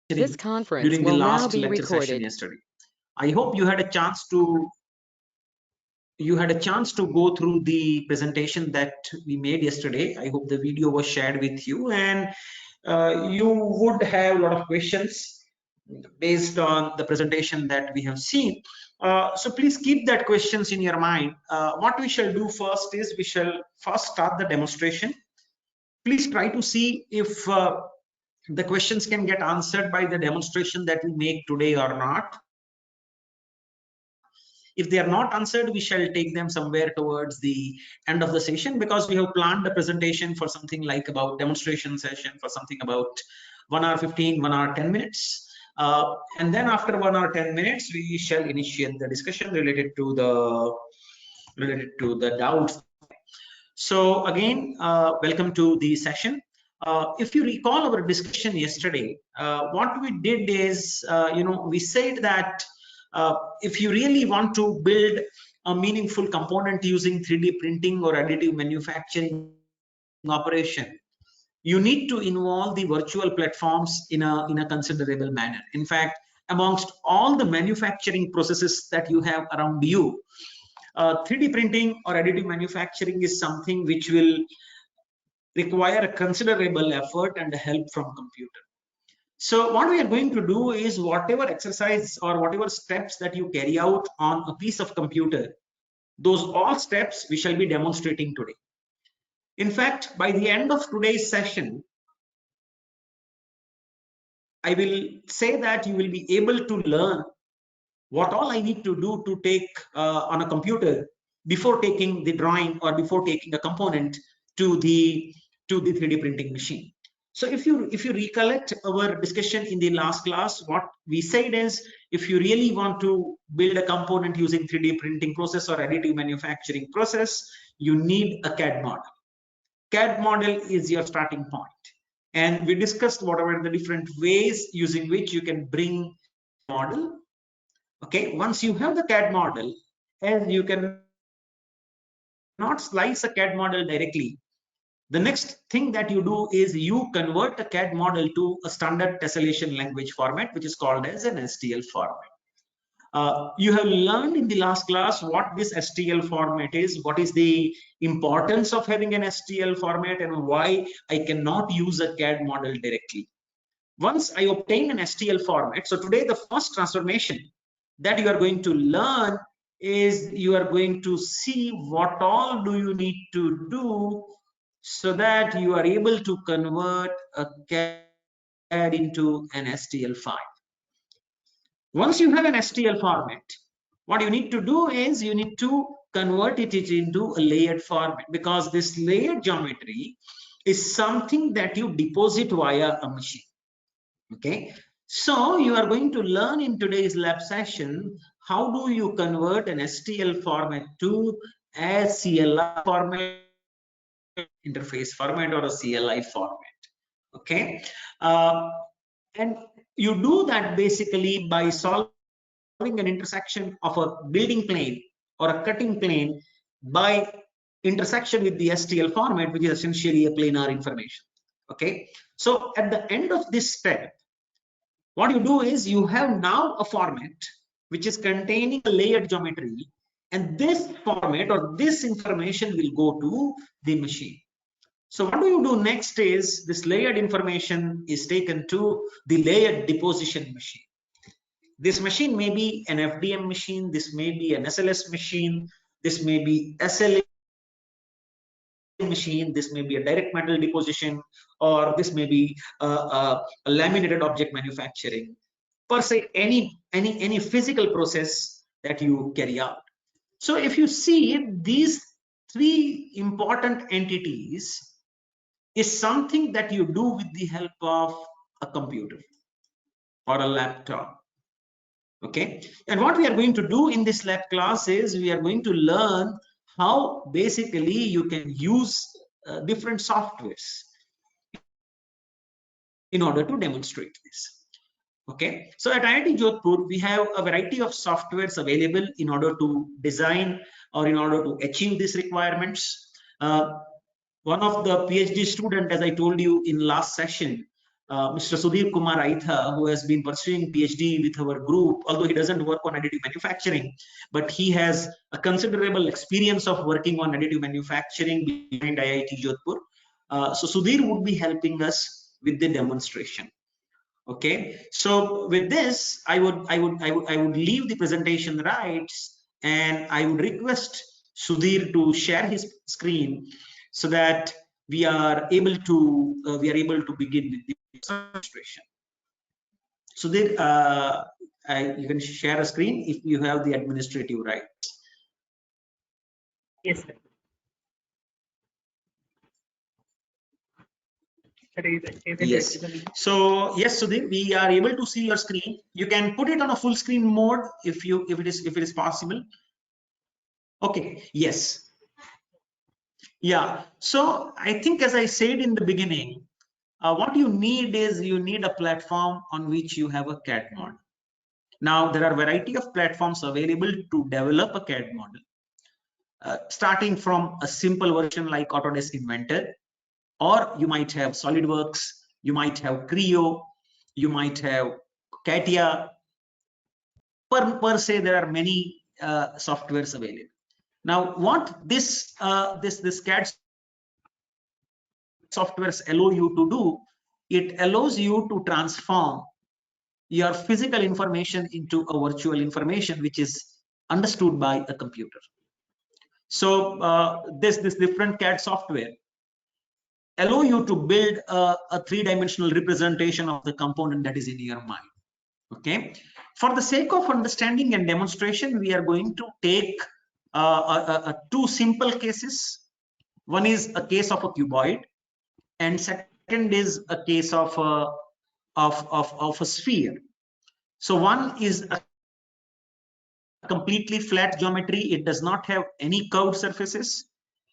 This conference during the will now last be lecture session recorded. yesterday. I hope you had a chance to go through the presentation that we made yesterday. I hope the video was shared with you, and you would have a lot of questions based on the presentation that we have seen. So please keep that questions in your mind. What we shall do first is we shall first start the demonstration. Please try to see if the questions can get answered by the demonstration that we make today or not. If they are not answered, we shall take them somewhere towards the end of the session, because we have planned the presentation for something like about demonstration session for something about 1 hour 15, 1 hour 10 minutes. And then after 1 hour 10 minutes, we shall initiate the discussion related to the doubts. So again, welcome to the session. If you recall our discussion yesterday, what we did is, we said that if you really want to build a meaningful component using 3D printing or additive manufacturing operation, you need to involve the virtual platforms in a considerable manner. In fact, amongst all the manufacturing processes that you have around you, 3D printing or additive manufacturing is something which will require a considerable effort and help from computer. So what we are going to do is, whatever exercise or whatever steps that you carry out on a piece of computer, those all steps we shall be demonstrating today. In fact, by the end of today's session, I will say that you will be able to learn what all I need to do to take on a computer before taking the drawing or before taking a component to the 3D printing machine. So if you recollect our discussion in the last class, what we said is, if you really want to build a component using 3D printing process or additive manufacturing process, you need a CAD model. CAD model is your starting point. And we discussed whatever the different ways using which you can bring model. Okay, once you have the CAD model, and you can not slice a CAD model directly, the next thing that you do is you convert a CAD model to a standard tessellation language format, which is called as an STL format. You have learned in the last class what this STL format is, what is the importance of having an STL format, and why I cannot use a CAD model directly. Once I obtain an STL format, so today the first transformation that you are going to learn is, you are going to see what all do you need to do so that you are able to convert a CAD into an STL file. Once you have an STL format, what you need to do is you need to convert it into a layered format, because this layered geometry is something that you deposit via a machine. Okay, so you are going to learn in today's lab session, how do you convert an STL format to a CLI format, interface format, or a CLI format. Okay, and you do that basically by solving an intersection of a building plane or a cutting plane by intersection with the STL format, which is essentially a planar information. Okay, so at the end of this step, what you do is, you have now a format which is containing a layered geometry, and this format or this information will go to the machine. So what do you do next is, this layered information is taken to the layered deposition machine. This machine may be an FDM machine, this may be an SLS machine, this may be SLA machine, this may be a direct metal deposition, or this may be a laminated object manufacturing. Per se, any physical process that you carry out. So if you see, these three important entities is something that you do with the help of a computer or a laptop. Okay, and what we are going to do in this lab class is, we are going to learn how basically you can use different softwares in order to demonstrate this. Okay, so at IIT Jodhpur, we have a variety of softwares available in order to design or in order to achieve these requirements. One of the PhD student, as I told you in last session, Mr. Sudhir Kumar Aitha, who has been pursuing PhD with our group, although he doesn't work on additive manufacturing, but he has a considerable experience of working on additive manufacturing behind IIT Jodhpur. So Sudhir would be helping us with the demonstration. Okay, so with this, I would leave the presentation rights, and I would request Sudhir to share his screen so that we are able to begin with the demonstration. Sudhir, you can share a screen if you have the administrative rights. Yes, sir. Yes. So yes, Sudhir, we are able to see your screen. You can put it on a full screen mode if it is possible. Okay. Yes. Yeah. So I think, as I said in the beginning, what you need is you need a platform on which you have a CAD model. Now there are a variety of platforms available to develop a CAD model, starting from a simple version like Autodesk Inventor, or you might have SolidWorks, you might have Creo, you might have CATIA. Per se, there are many softwares available. Now, what this CAD softwares allow you to do, it allows you to transform your physical information into a virtual information which is understood by a computer. So this different CAD software allow you to build a three-dimensional representation of the component that is in your mind. Okay, for the sake of understanding and demonstration, we are going to take two simple cases. One is a case of a cuboid, and second is a case of a sphere. So one is a completely flat geometry. It does not have any curved surfaces.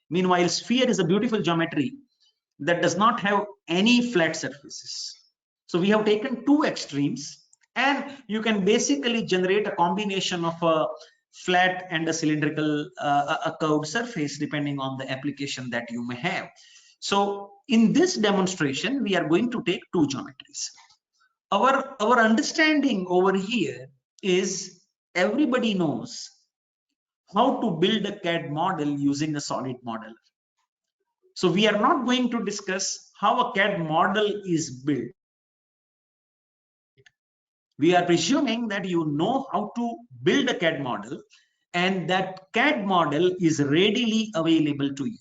Meanwhile, sphere is a beautiful geometry that does not have any flat surfaces. So we have taken two extremes, and you can basically generate a combination of a flat and a cylindrical, a curved surface, depending on the application that you may have. So in this demonstration, we are going to take two geometries. Our understanding over here is everybody knows how to build a CAD model using a solid model. So we are not going to discuss how a CAD model is built. We are presuming that you know how to build a CAD model, and that CAD model is readily available to you.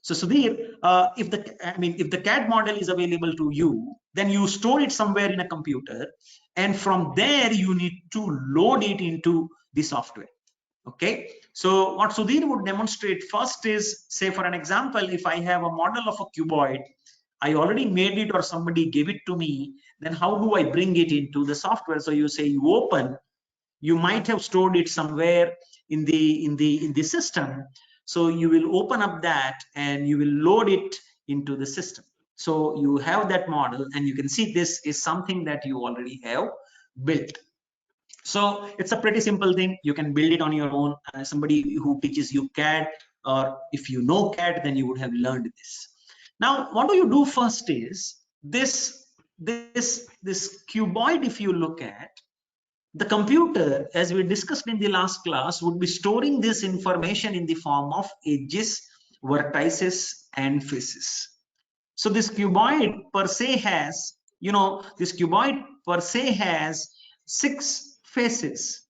So Sudhir, if the CAD model is available to you, then you store it somewhere in a computer, and from there you need to load it into the software. Okay, so what Sudhir would demonstrate first is, say for an example, if I have a model of a cuboid, I already made it or somebody gave it to me, then how do I bring it into the software? So you say you open, you might have stored it somewhere in the system. So you will open up that and you will load it into the system. So you have that model, and you can see this is something that you already have built. So it's a pretty simple thing. You can build it on your own. Somebody who teaches you CAD, or if you know CAD, then you would have learned this. Now, what do you do first is this cuboid. If you look at the computer, as we discussed in the last class, would be storing this information in the form of edges, vertices, and faces. So this cuboid per se has, six faces,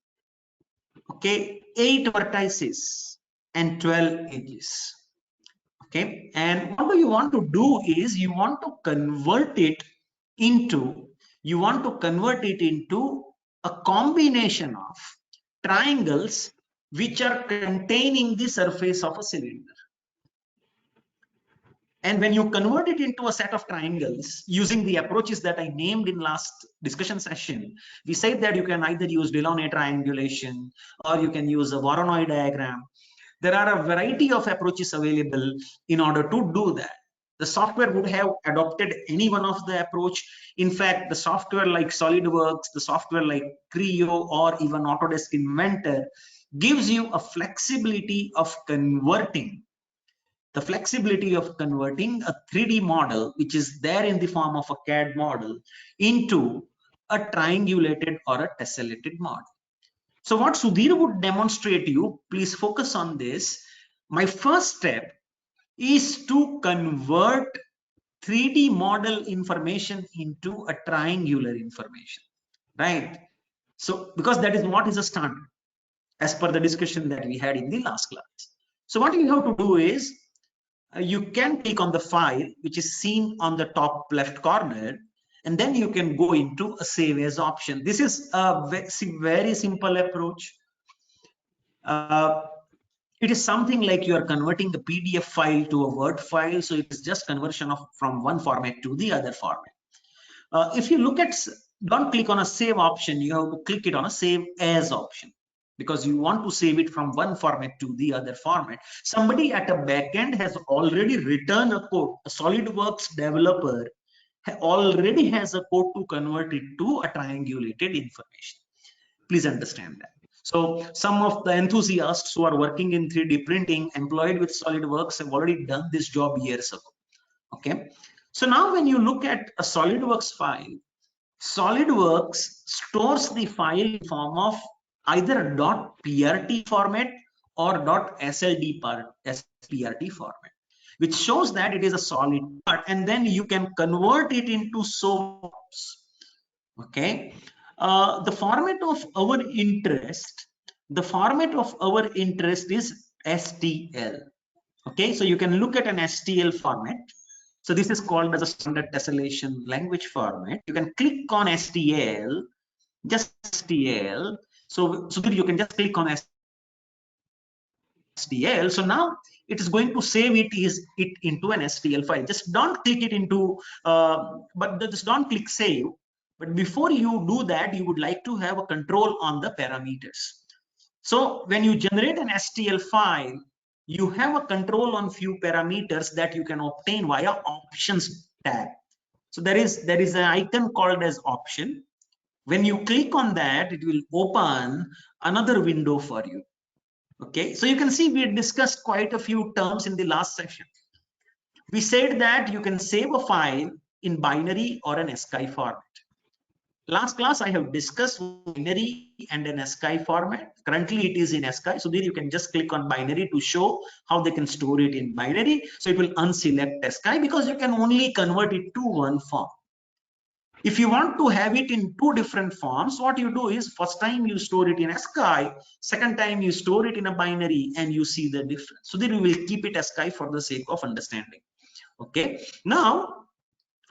okay, 8 vertices, and 12 edges. Okay, and what do you want to do is you want to convert it into a combination of triangles which are containing the surface of a cylinder. And when you convert it into a set of triangles using the approaches that I named in last discussion session, we said that you can either use Delaunay triangulation, or you can use a Voronoi diagram. There are a variety of approaches available in order to do that. The software would have adopted any one of the approach. In fact, the software like SolidWorks, the software like Creo, or even Autodesk Inventor gives you a flexibility of converting the flexibility of converting a 3D model, which is there in the form of a CAD model, into a triangulated or a tessellated model. So what Sudhir would demonstrate you, please focus on this. My first step is to convert 3D model information into a triangular information, right? So because that is what is a standard as per the discussion that we had in the last class. So what you have to do is you can click on the file which is seen on the top left corner, and then you can go into a save as option. This is a very simple approach. It is something like you are converting a PDF file to a Word file, so it is just conversion of from one format to the other format. If you look at, don't click on a save option, you have to click it on a save as option, because you want to save it from one format to the other format. Somebody at a backend has already written a code. A SolidWorks developer already has a code to convert it to a triangulated information. Please understand that. So some of the enthusiasts who are working in 3D printing employed with SolidWorks have already done this job years ago. Okay. So now when you look at a SolidWorks file, SolidWorks stores the file in form of either a .prt format or .sld format, which shows that it is a solid part, and then you can convert it into SOAPs. Okay. The format of our interest is STL. Okay, so you can look at an STL format. So this is called as a standard tessellation language format. You can click on STL, just STL. So that you can just click on STL. So now it is going to save it into an STL file. Just don't click it into, just don't click save. But before you do that, you would like to have a control on the parameters. So when you generate an STL file, you have a control on few parameters that you can obtain via options tab. So there is an icon called as option. When you click on that, it will open another window for you. Okay, so you can see we discussed quite a few terms in the last session. We said that you can save a file in binary or an ASCII format. Last class I have discussed binary and an ASCII format. Currently it is in ASCII, so there you can just click on binary to show how they can store it in binary. So it will unselect ASCII because you can only convert it to one form. If you want to have it in two different forms, what you do is first time you store it in ASCII, second time you store it in a binary, and you see the difference. So then we will keep it ASCII for the sake of understanding. Okay, now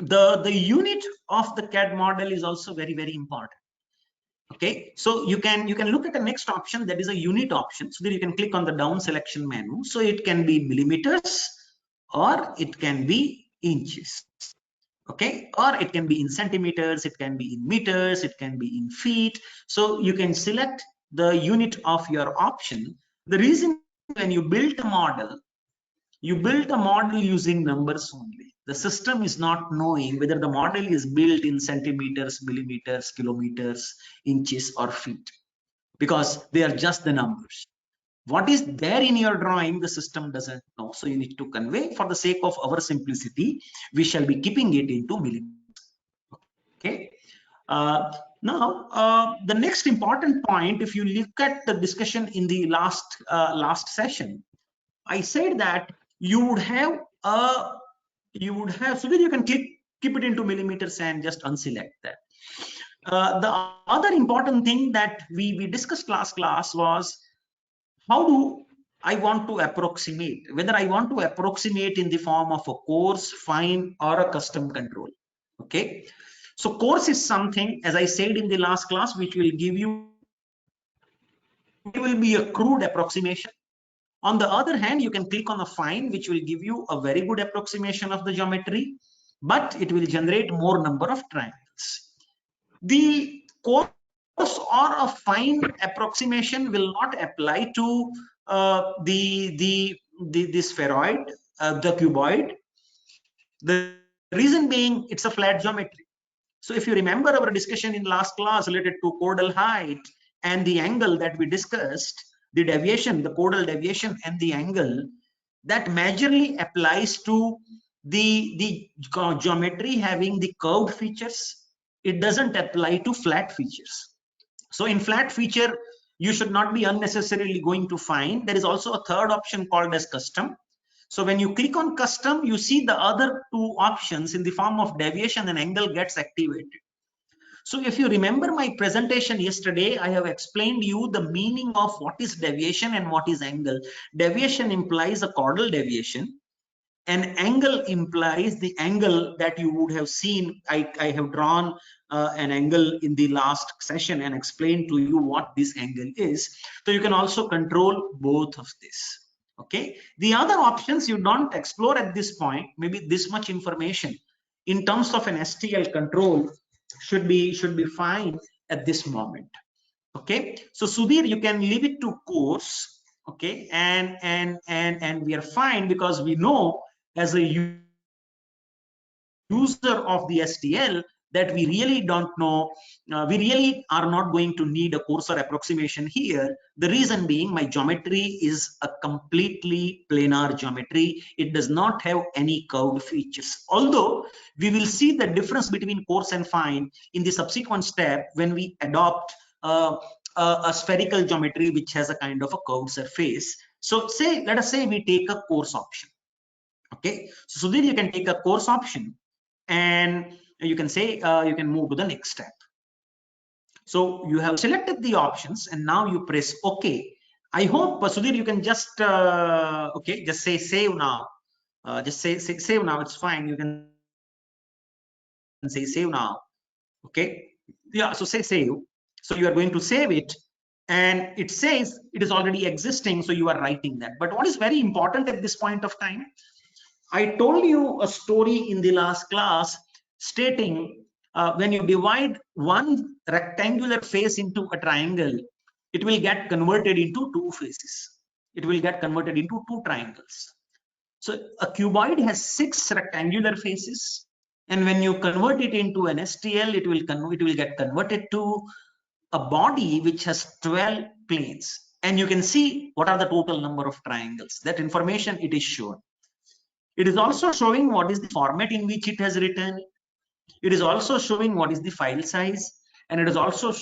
the unit of the CAD model is also very, very important. Okay, so you can look at the next option, that is a unit option. So there you can click on the down selection menu. So it can be millimeters or it can be inches. Okay, or it can be in centimeters, it can be in meters, it can be in feet. So you can select the unit of your option. The reason, when you build a model, you build a model using numbers only. The system is not knowing whether the model is built in centimeters, millimeters, kilometers, inches, or feet, because they are just the numbers. What is there in your drawing, the system doesn't know. So you need to convey, for the sake of our simplicity, we shall be keeping it into millimeters. Okay. Now, the next important point, if you look at the discussion in the last session, I said that you would have so that you can keep it into millimeters and just unselect that. The other important thing that we discussed last class was, how do I want to approximate, whether I want to approximate in the form of a coarse, fine, or a custom control. Okay, so coarse is something, as I said in the last class, which will give you, it will be a crude approximation. On the other hand, you can click on the fine, which will give you a very good approximation of the geometry, but it will generate more number of triangles. The coarse or a fine approximation will not apply to the spheroid, the cuboid. The reason being, it's a flat geometry. So if you remember our discussion in last class related to chordal height and the angle that we discussed, the deviation, the chordal deviation and the angle, that majorly applies to the geometry having the curved features. It doesn't apply to flat features. So in flat feature, you should not be unnecessarily going to find. There is also a third option called as custom. So when you click on custom, you see the other two options in the form of deviation and angle gets activated. So if you remember my presentation yesterday, I have explained you the meaning of what is deviation and what is angle. Deviation implies a chordal deviation. An angle implies the angle that you would have seen. I have drawn an angle in the last session and explained to you what this angle is. So you can also control both of this. Okay. The other options you don't explore at this point, maybe this much information in terms of an STL control should be fine at this moment. Okay, so Sudhir, you can leave it to course. Okay, and we are fine because we know as a user of the STL that we really don't know, we really are not going to need a coarser approximation here. The reason being my geometry is a completely planar geometry. It does not have any curved features. Although we will see the difference between coarse and fine in the subsequent step when we adopt a spherical geometry which has a kind of a curved surface. So let us say we take a coarse option. Okay, so Sudhir, you can take a coarse option and you can say you can move to the next step. So you have selected the options and now you press OK. I hope Sudhir, you can just okay, just say save now. Just say save now. It's fine. You can say save now. Okay. Yeah. So say save. So you are going to save it, and it says it is already existing. So you are writing that. But what is very important at this point of time? I told you a story in the last class stating when you divide one rectangular face into a triangle, it will get converted into two faces. It will get converted into two triangles. So a cuboid has 6 rectangular faces, and when you convert it into an STL, it will get converted to a body which has 12 planes. And you can see what are the total number of triangles. That information it is shown. It is also showing what is the format in which it has written. It is also showing what is the file size, and it is also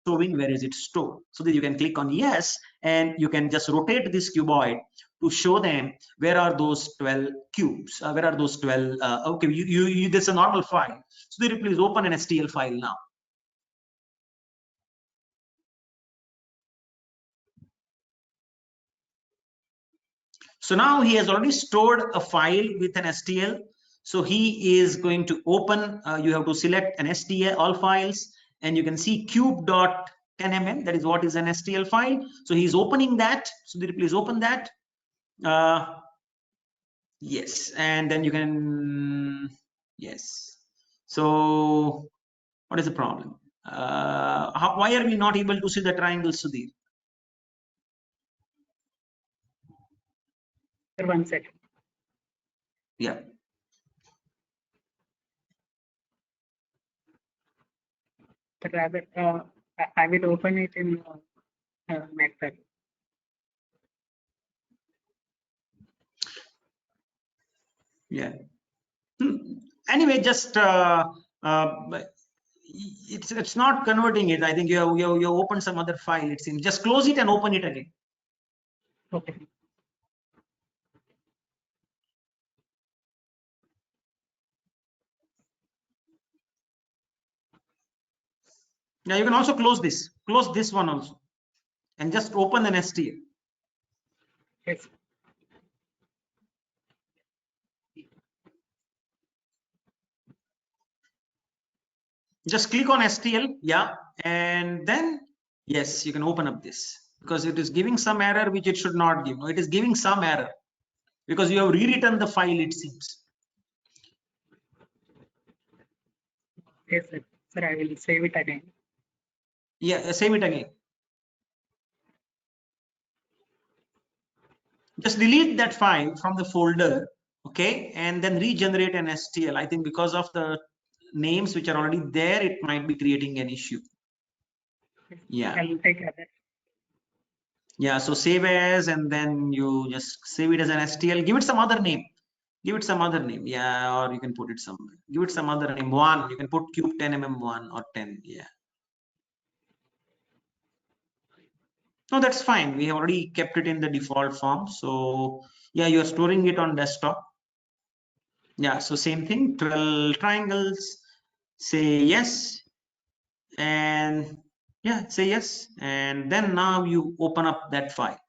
showing where is it stored. So that you can click on yes, and you can just rotate this cuboid to show them where are those 12 cubes, where are those 12. Okay, this is a normal file. So then please open an STL file now. So now he has already stored a file with an STL. So he is going to open, you have to select an STL, all files, and you can see cube.10mm, that is what is an STL file. So he's opening that. So please open that. Yes, and then you can, yes. So what is the problem? Why are we not able to see the triangle, Sudhir? 1 second. Yeah. But rather, I will open it in Excel. Yeah. Anyway, just it's not converting it. I think you open some other file. It seems just close it and open it again. Okay. Yeah, you can also close this. Close this one also, and just open an STL. Yes. Just click on STL, yeah, and then yes, you can open up this because it is giving some error which it should not give. No, it is giving some error because you have rewritten the file, it seems. Yes, sir. Sir, I will save it again. Yeah, save it again. Just delete that file from the folder, okay, and then regenerate an STL. I think because of the names which are already there, it might be creating an issue. Yeah. I will take other. Yeah, so save as, and then you just save it as an STL. Give it some other name. Give it some other name. Yeah, or you can put it somewhere. Give it some other name. One. You can put cube 10 mm 1 or 10. Yeah. No, that's fine. We have already kept it in the default form. So yeah, you're storing it on desktop. Yeah, so same thing, 12 triangles. Say yes, and yeah, say yes, and then now you open up that file.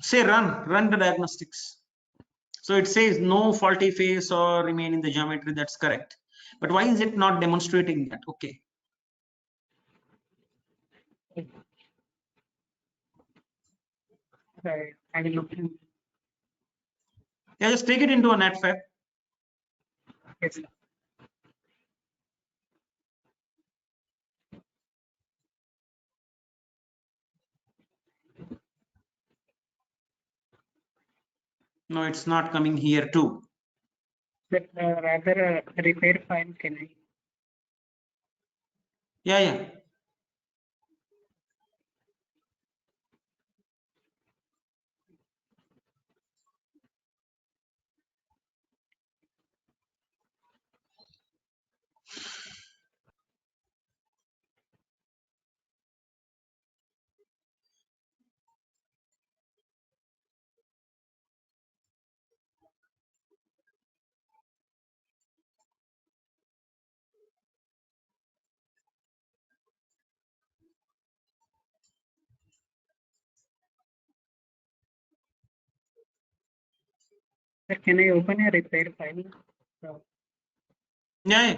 Say run the diagnostics. So it says no faulty face or remain in the geometry. That's correct. But why is it not demonstrating that? Okay. Right. I will look in. Yeah, just take it into a netfab. Yes, sir. No, it's not coming here too. But rather a repair file, can I? Yeah. Sir, can I open a repair file? So, Yeah.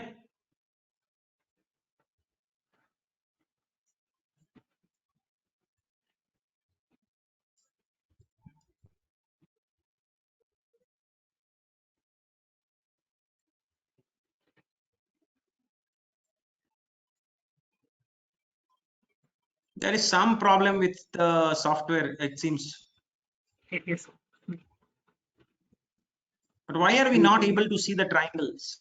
There is some problem with the software, it seems. it is. But why are we not able to see the triangles?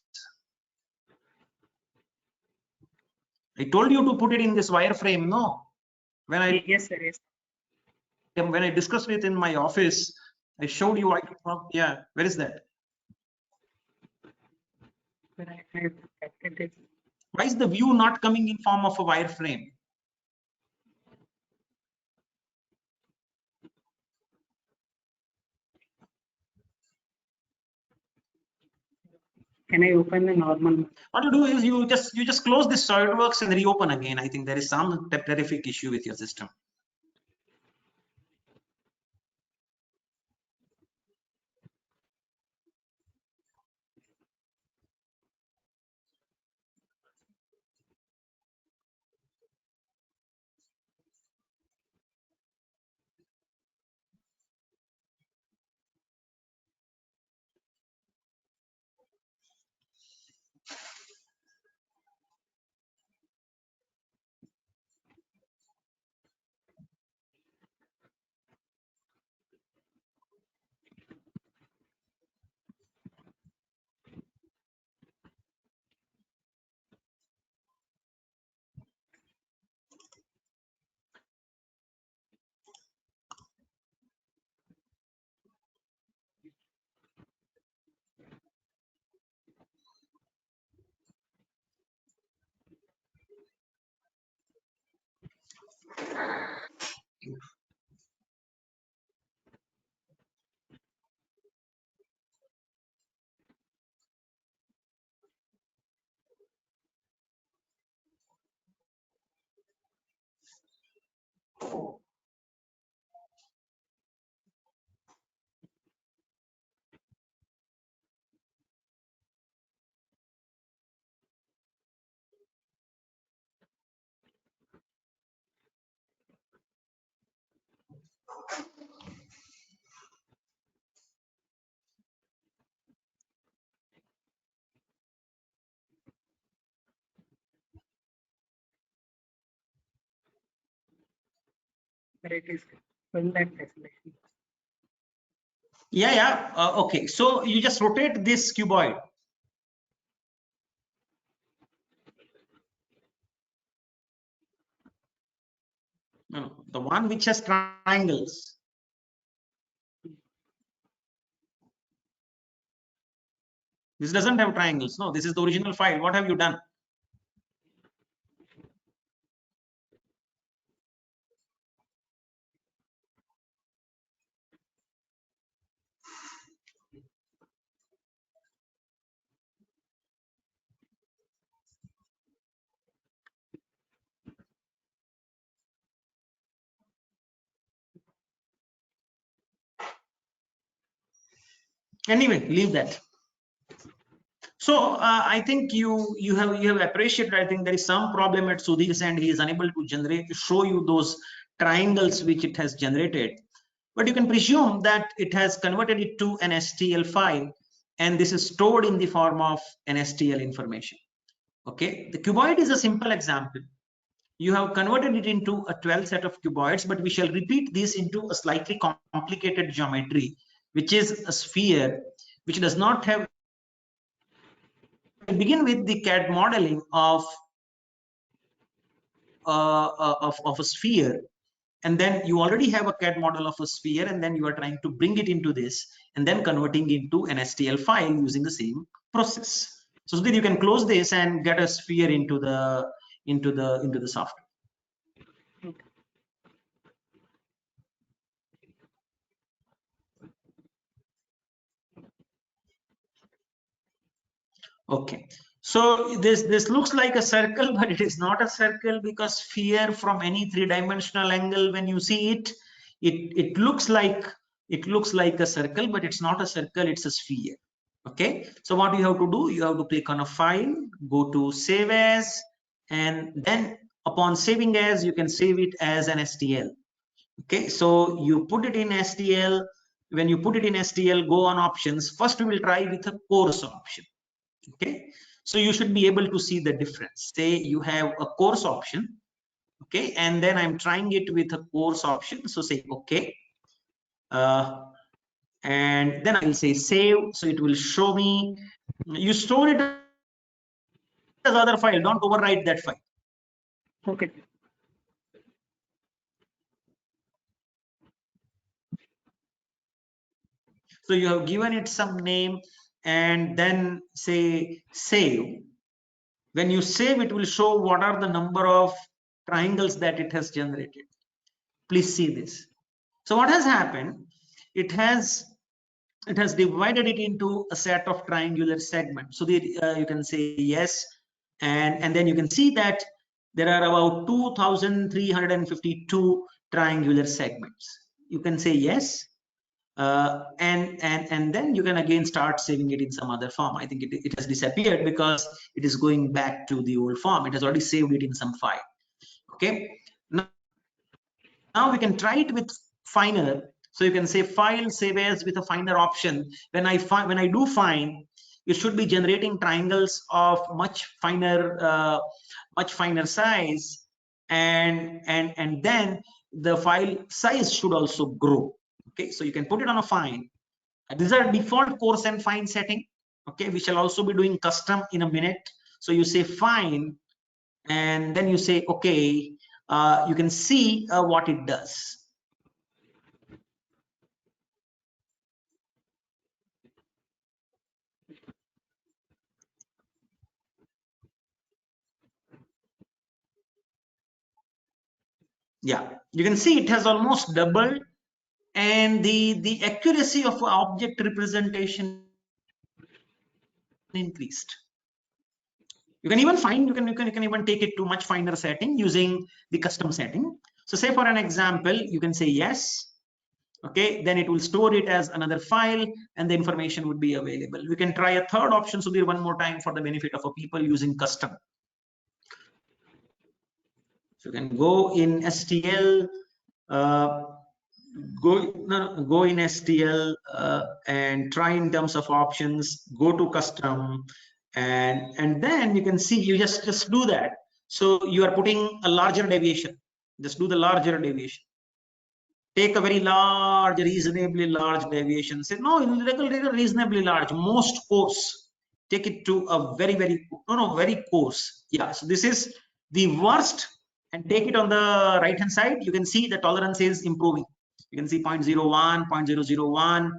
I told you to put it in this wireframe, no? When Yes, sir. Yes. I discussed it in my office, I showed you. Yeah, where is that? But I have captured it. Why is the view not coming in form of a wireframe? Can I open the normal? What you do is you just close this SolidWorks and reopen again. I think there is some terrific issue with your system. but it is full and tesselation. Yeah. Okay. So you just rotate this cuboid. No, the one which has triangles. This doesn't have triangles. No, this is the original file. What have you done? Anyway, leave that. So I think you have appreciated. I think there is some problem at Sudhir's end. He is unable to show you those triangles which it has generated. But you can presume that it has converted it to an STL file, and this is stored in the form of an STL information. Okay, the cuboid is a simple example. You have converted it into a 12 set of cuboids, but we shall repeat this into a slightly complicated geometry, which is a sphere, which does not have. Begin with the CAD modeling of a sphere, and then you already have a CAD model of a sphere, and then you are trying to bring it into this, and then converting into an STL file using the same process. So that you can close this and get a sphere into the software. Okay, so this looks like a circle, but it is not a circle, because sphere from any three-dimensional angle, when you see it, it looks like a circle, but it's not a circle, it's a sphere. Okay, so what you have to do, you have to click on a file, go to save as, and then upon saving as, you can save it as an STL. Okay, so you put it in STL. When you put it in STL, go on options. First we will try with a course option. Okay, so you should be able to see the difference. Say you have a course option, okay, and then I'm trying it with a course option. So say okay, and then I'll say save. So it will show me. You store it as other file. Don't overwrite that file. Okay. So you have given it some name, and then say save. When you save, it will show what are the number of triangles that it has generated. Please see this. So what has happened? It has divided it into a set of triangular segments. So you can say yes, and then you can see that there are about 2,352 triangular segments. You can say yes, and then you can again start saving it in some other form. I think it has disappeared because it is going back to the old form. It has already saved it in some file. Okay, now we can try it with finer. So you can say file save as with a finer option. When I do fine, it should be generating triangles of much finer size, and then the file size should also grow. Okay, so you can put it on a fine. These are default coarse and fine setting. Okay, we shall also be doing custom in a minute. So you say fine, and then you say okay. You can see what it does. Yeah, you can see it has almost doubled, and the accuracy of object representation increased. You can even find you can even take it to much finer setting using the custom setting. So say for an example, you can say yes. Okay, then it will store it as another file, and the information would be available. We can try a third option, Sudhir, one more time for the benefit of people using custom. So you can go in STL, go in STL and try in terms of options, go to custom, and then you can see you just do that. So you are putting a larger deviation. Just do the larger deviation. take a very large, reasonably large deviation. Say, no, reasonably large, most coarse. Take it to a very, very coarse. Yeah, so this is the worst, and take it on the right hand side. You can see the tolerance is improving. You can see 0.01, 0.001,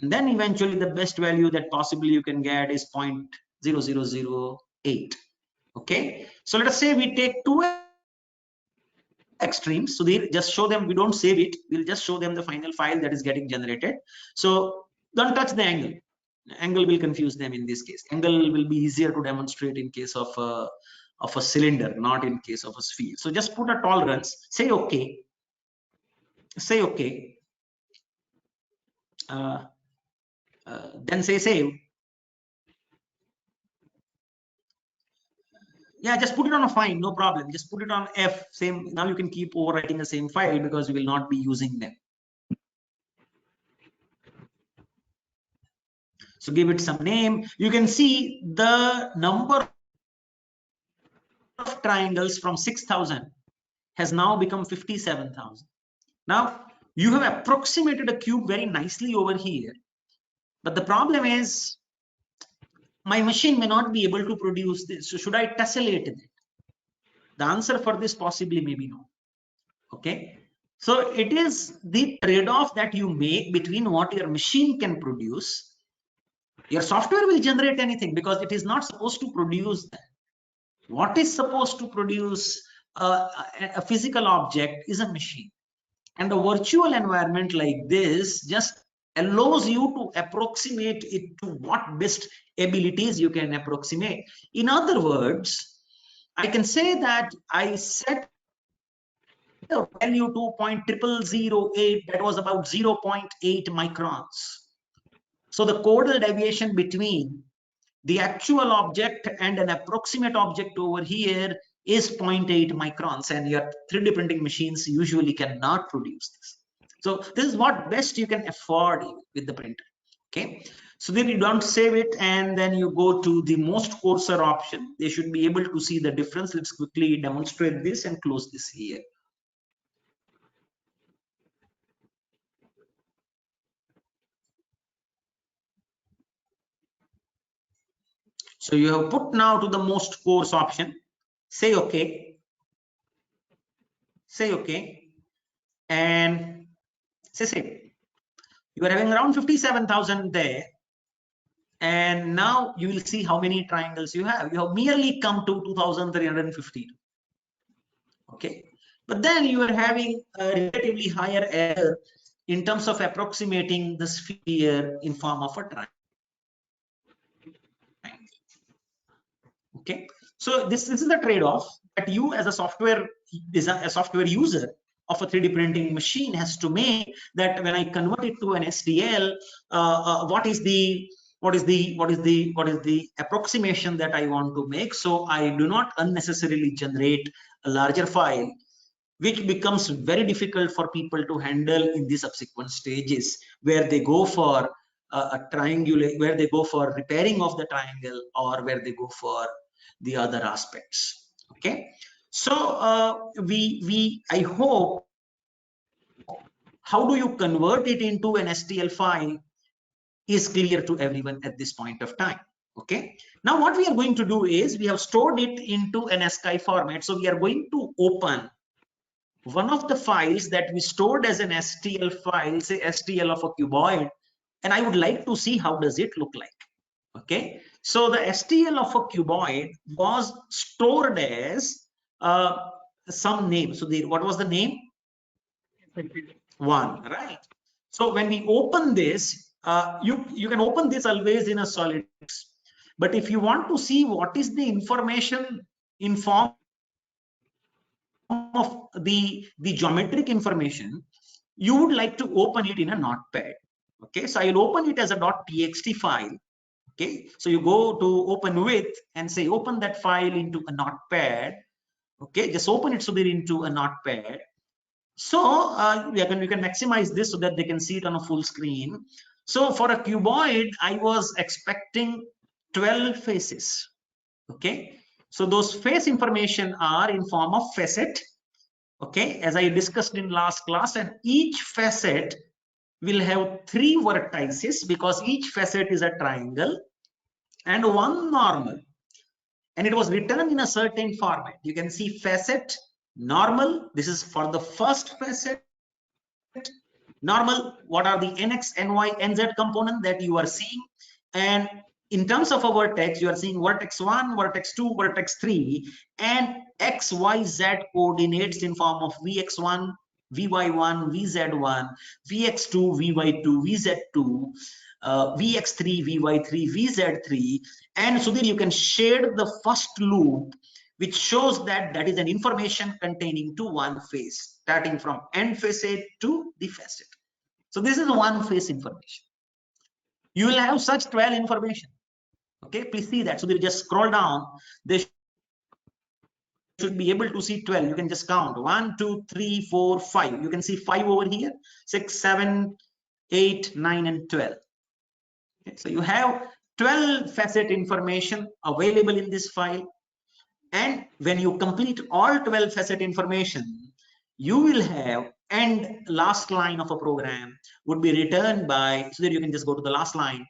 and then eventually the best value that possibly you can get is 0.0008. Okay, so let us say we take two extremes. So they just show them, we don't save it, we'll just show them the final file that is getting generated. So don't touch the angle. Angle will confuse them in this case. Angle will be easier to demonstrate in case of a cylinder, not in case of a sphere. So just put a tolerance, say okay, say okay, then say save. Yeah, just put it on a fine, no problem. Just put it on F, same. Now you can keep overwriting the same file because you will not be using them. So give it some name. You can see the number of triangles from 6,000 has now become 57,000. Now you have approximated a cube very nicely over here, but the problem is my machine may not be able to produce this. So should I tessellate it? The answer for this possibly may be no. Okay, so it is the trade-off that you make between what your machine can produce. Your software will generate anything because it is not supposed to produce that. What is supposed to produce a physical object is a machine, and a virtual environment like this just allows you to approximate it to what best abilities you can approximate. In other words, I can say that I set the value to 0.0008, that was about 0.8 microns. So the codal deviation between the actual object and an approximate object over here is 0.8 microns, and your 3D printing machines usually cannot produce this. So this is what best you can afford with the printer. Okay, so then you don't save it and then you go to the most coarser option. They should be able to see the difference. Let's quickly demonstrate this and close this here. So you have put now to the most coarse option, say okay, say okay, and say save. You are having around 57,000 there, and now you will see how many triangles you have. You have merely come to 2,352. Okay, but then you are having a relatively higher error in terms of approximating the sphere in form of a triangle. Okay, so this is the trade-off that you as a software user of a 3D printing machine has to make, that when I convert it to an STL, what is the approximation that I want to make, so I do not unnecessarily generate a larger file, which becomes very difficult for people to handle in the subsequent stages, where they go for a triangle, where they go for repairing of the triangle, or where they go for the other aspects. Okay, so I hope how do you convert it into an STL file is clear to everyone at this point of time. Okay, now what we are going to do is we have stored it into an ASCII format, so we are going to open one of the files that we stored as an STL file, say STL of a cuboid, and I would like to see how does it look like. Okay, so the STL of a cuboid was stored as some name. So what was the name? 1, right? So when we open this, you can open this always in a solid, but if you want to see what is the information in form of the geometric information, you would like to open it in a notepad. Okay, so I'll open it as a .txt file. Okay, so you go to open with and say open that file into a notepad. Okay, just open it so they're into a notepad. So you can maximize this so that they can see it on a full screen. So for a cuboid, I was expecting 12 faces. Okay, so those face information are in form of facet, okay, as I discussed in last class, and each facet will have 3 vertices because each facet is a triangle and one normal, and it was written in a certain format. You can see facet, normal, this is for the first facet, normal, what are the nx, ny, nz component that you are seeing, and in terms of a vertex, you are seeing vertex 1, vertex 2, vertex 3, and x, y, z coordinates in form of vx1, vy1, vz1, vx2, vy2, vz2, vx3, vy3, vz3, and so that you can shade the first loop, which shows that that is an information containing to one face, starting from end facet to the facet. So this is one face information. You will have such 12 information. Okay, please see that. So they just scroll down. They should be able to see 12. You can just count 1, 2, 3, 4, 5. You can see 5 over here, 6, 7, 8, 9, and 12. Okay, so you have 12 facet information available in this file. And when you complete all 12 facet information, you will have end last line of a program would be returned by, so that you can just go to the last line,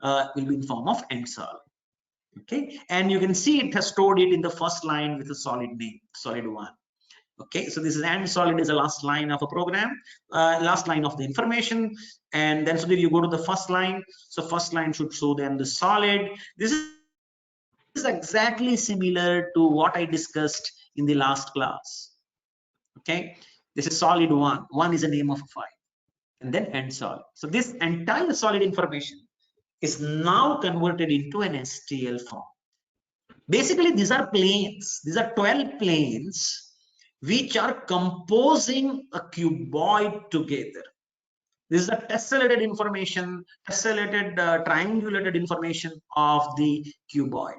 will be in form of end solid. Okay, and you can see it has stored it in the first line with a solid name, solid 1. Okay, so this is end solid is the last line of a program, last line of the information, and then so that you go to the first line. So first line should show them the solid. This is exactly similar to what I discussed in the last class. Okay, this is solid 1. 1 is the name of a file, and then end solid. So this entire solid information is now converted into an STL form. Basically, these are planes. These are 12 planes which are composing a cuboid together. This is the tessellated information, tessellated, triangulated information of the cuboid.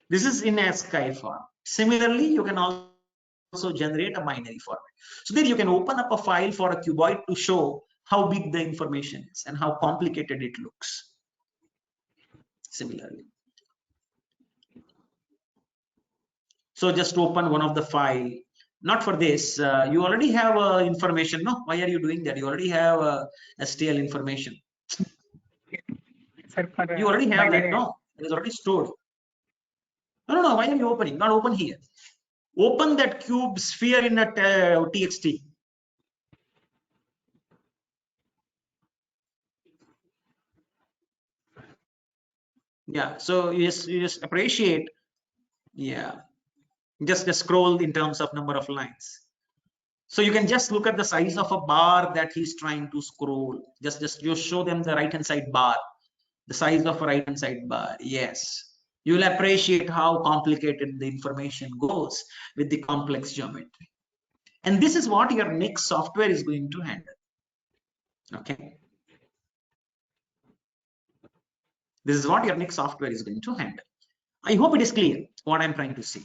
This is in ASCII form. Similarly, you can also generate a binary format. So then you can open up a file for a cuboid to show how big the information is and how complicated it looks. Similarly. So just open one of the file. Not for this. You already have information, no? Why are you doing that? You already have STL information. Sir, for, you already have that, no? It is already stored. No. Why are you opening? Not open here. Open that cube sphere in a TXT. Yeah. So you just appreciate. Yeah. Just scroll in terms of number of lines. So you can just look at the size of a bar that he's trying to scroll. Just show them the right hand side bar, the size of a right hand side bar. Yes, you will appreciate how complicated the information goes with the complex geometry. And this is what your next software is going to handle. Okay. This is what your next software is going to handle. I hope it is clear what I'm trying to say.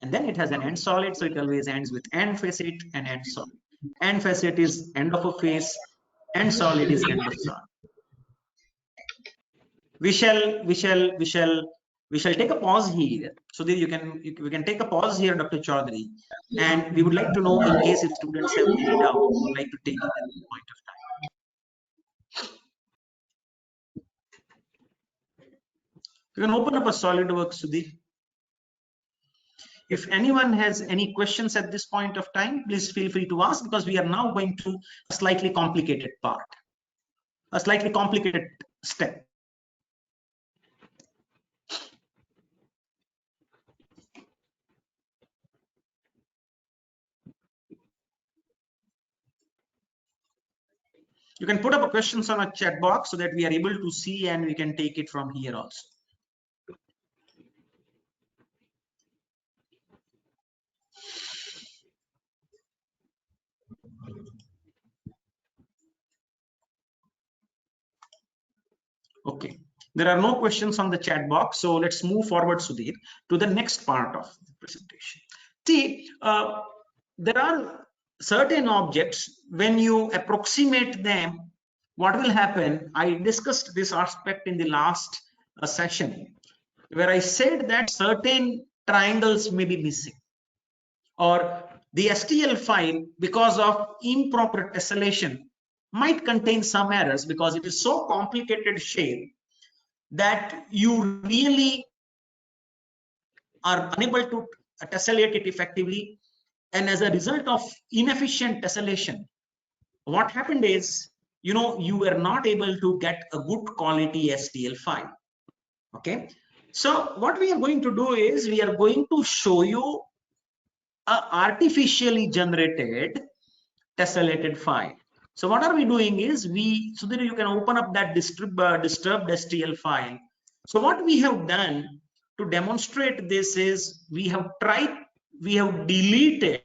And then it has an end solid, so it always ends with end facet and end solid. End facet is end of a face, end solid is end of solid. We shall take a pause here, so that we can take a pause here, Dr. Chaudhary, and we would like to know, in case if students have any doubt, we would like to take it at this point of time. You can open up a SolidWorks, Sudhir. If anyone has any questions at this point of time, please feel free to ask, because we are now going to a slightly complicated part, a slightly complicated step. You can put up questions on a chat box so that we are able to see, and we can take it from here also. Okay, there are no questions on the chat box, so let's move forward, Sudhir, to the next part of the presentation. See, there are certain objects, when you approximate them, what will happen? I discussed this aspect in the last session, where I said that certain triangles may be missing, or the STL file, because of improper tessellation, might contain some errors because it is so complicated shape that you really are unable to tessellate it effectively. And as a result of inefficient tessellation, what happened is, you were not able to get a good quality STL file. Okay, so what we are going to do is we are going to show you a artificially generated tessellated file. So what are we doing is so that you can open up that disturbed STL file. So what we have done to demonstrate this is we have deleted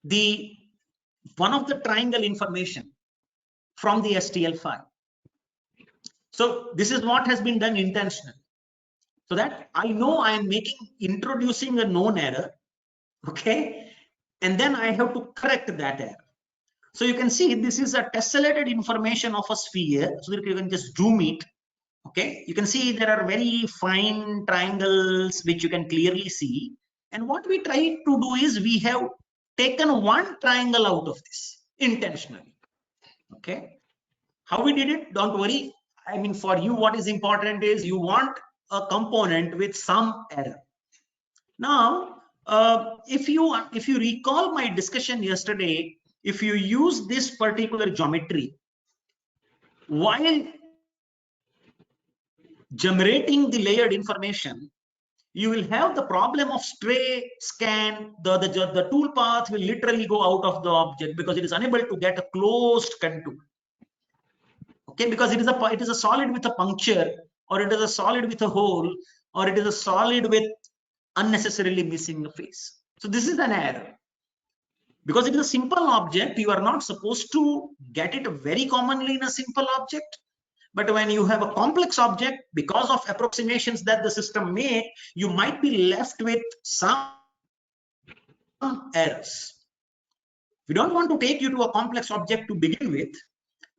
the one of the triangle information from the STL file. So this is what has been done intentionally, so that I know I am introducing a known error, okay, and then I have to correct that error. So you can see this is a tessellated information of a sphere, so that you can just zoom it. Okay, you can see there are very fine triangles which you can clearly see. And what we try to do is we have taken one triangle out of this intentionally. Okay, how we did it, don't worry. I mean, for you, what is important is you want a component with some error. Now, if you recall my discussion yesterday, if you use this particular geometry while generating the layered information, you will have the problem of stray scan. The tool path will literally go out of the object because it is unable to get a closed contour. Okay, because it is a solid with a puncture, or it is a solid with a hole, or it is a solid with unnecessarily missing a face. So this is an error. Because it is a simple object, you are not supposed to get it very commonly in a simple object. But when you have a complex object, because of approximations that the system make, you might be left with some errors. We don't want to take you to a complex object to begin with.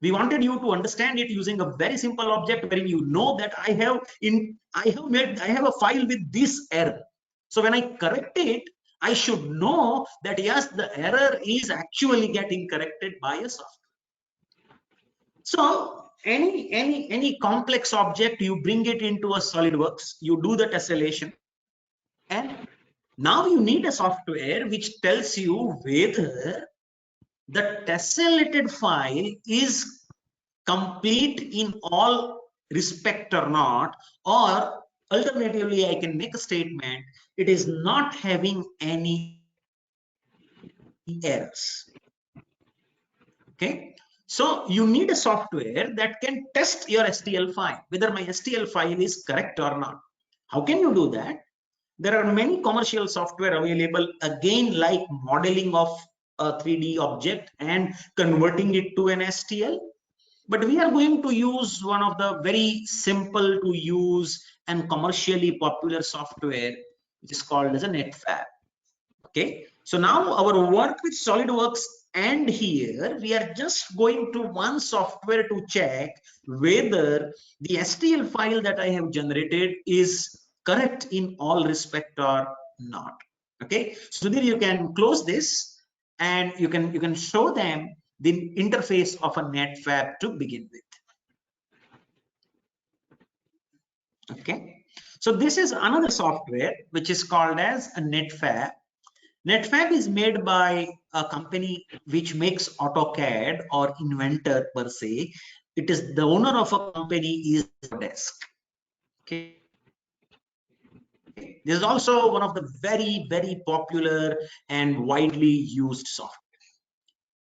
We wanted you to understand it using a very simple object wherein you know that I have a file with this error. So when I correct it, I should know that yes, the error is actually getting corrected by a software. So any complex object, you bring it into a SolidWorks, you do the tessellation, and now you need a software which tells you whether the tessellated file is complete in all respect or not, or alternatively, I can make a statement, it is not having any errors. Okay, so you need a software that can test your STL file, whether my STL file is correct or not. How can you do that? There are many commercial software available, again, like modeling of a 3D object and converting it to an STL. But we are going to use one of the very simple to use and commercially popular software, which is called as a NetFab. Okay, so now our work with SolidWorks and here we are just going to one software to check whether the STL file that I have generated is correct in all respect or not. Okay, so there you can close this and you can show them the interface of a NetFab to begin with. Okay, so this is another software which is called as a NetFab. NetFab is made by a company which makes AutoCAD, or inventor per se. It is the owner of a company is Desk. Okay, this is also one of the very popular and widely used software.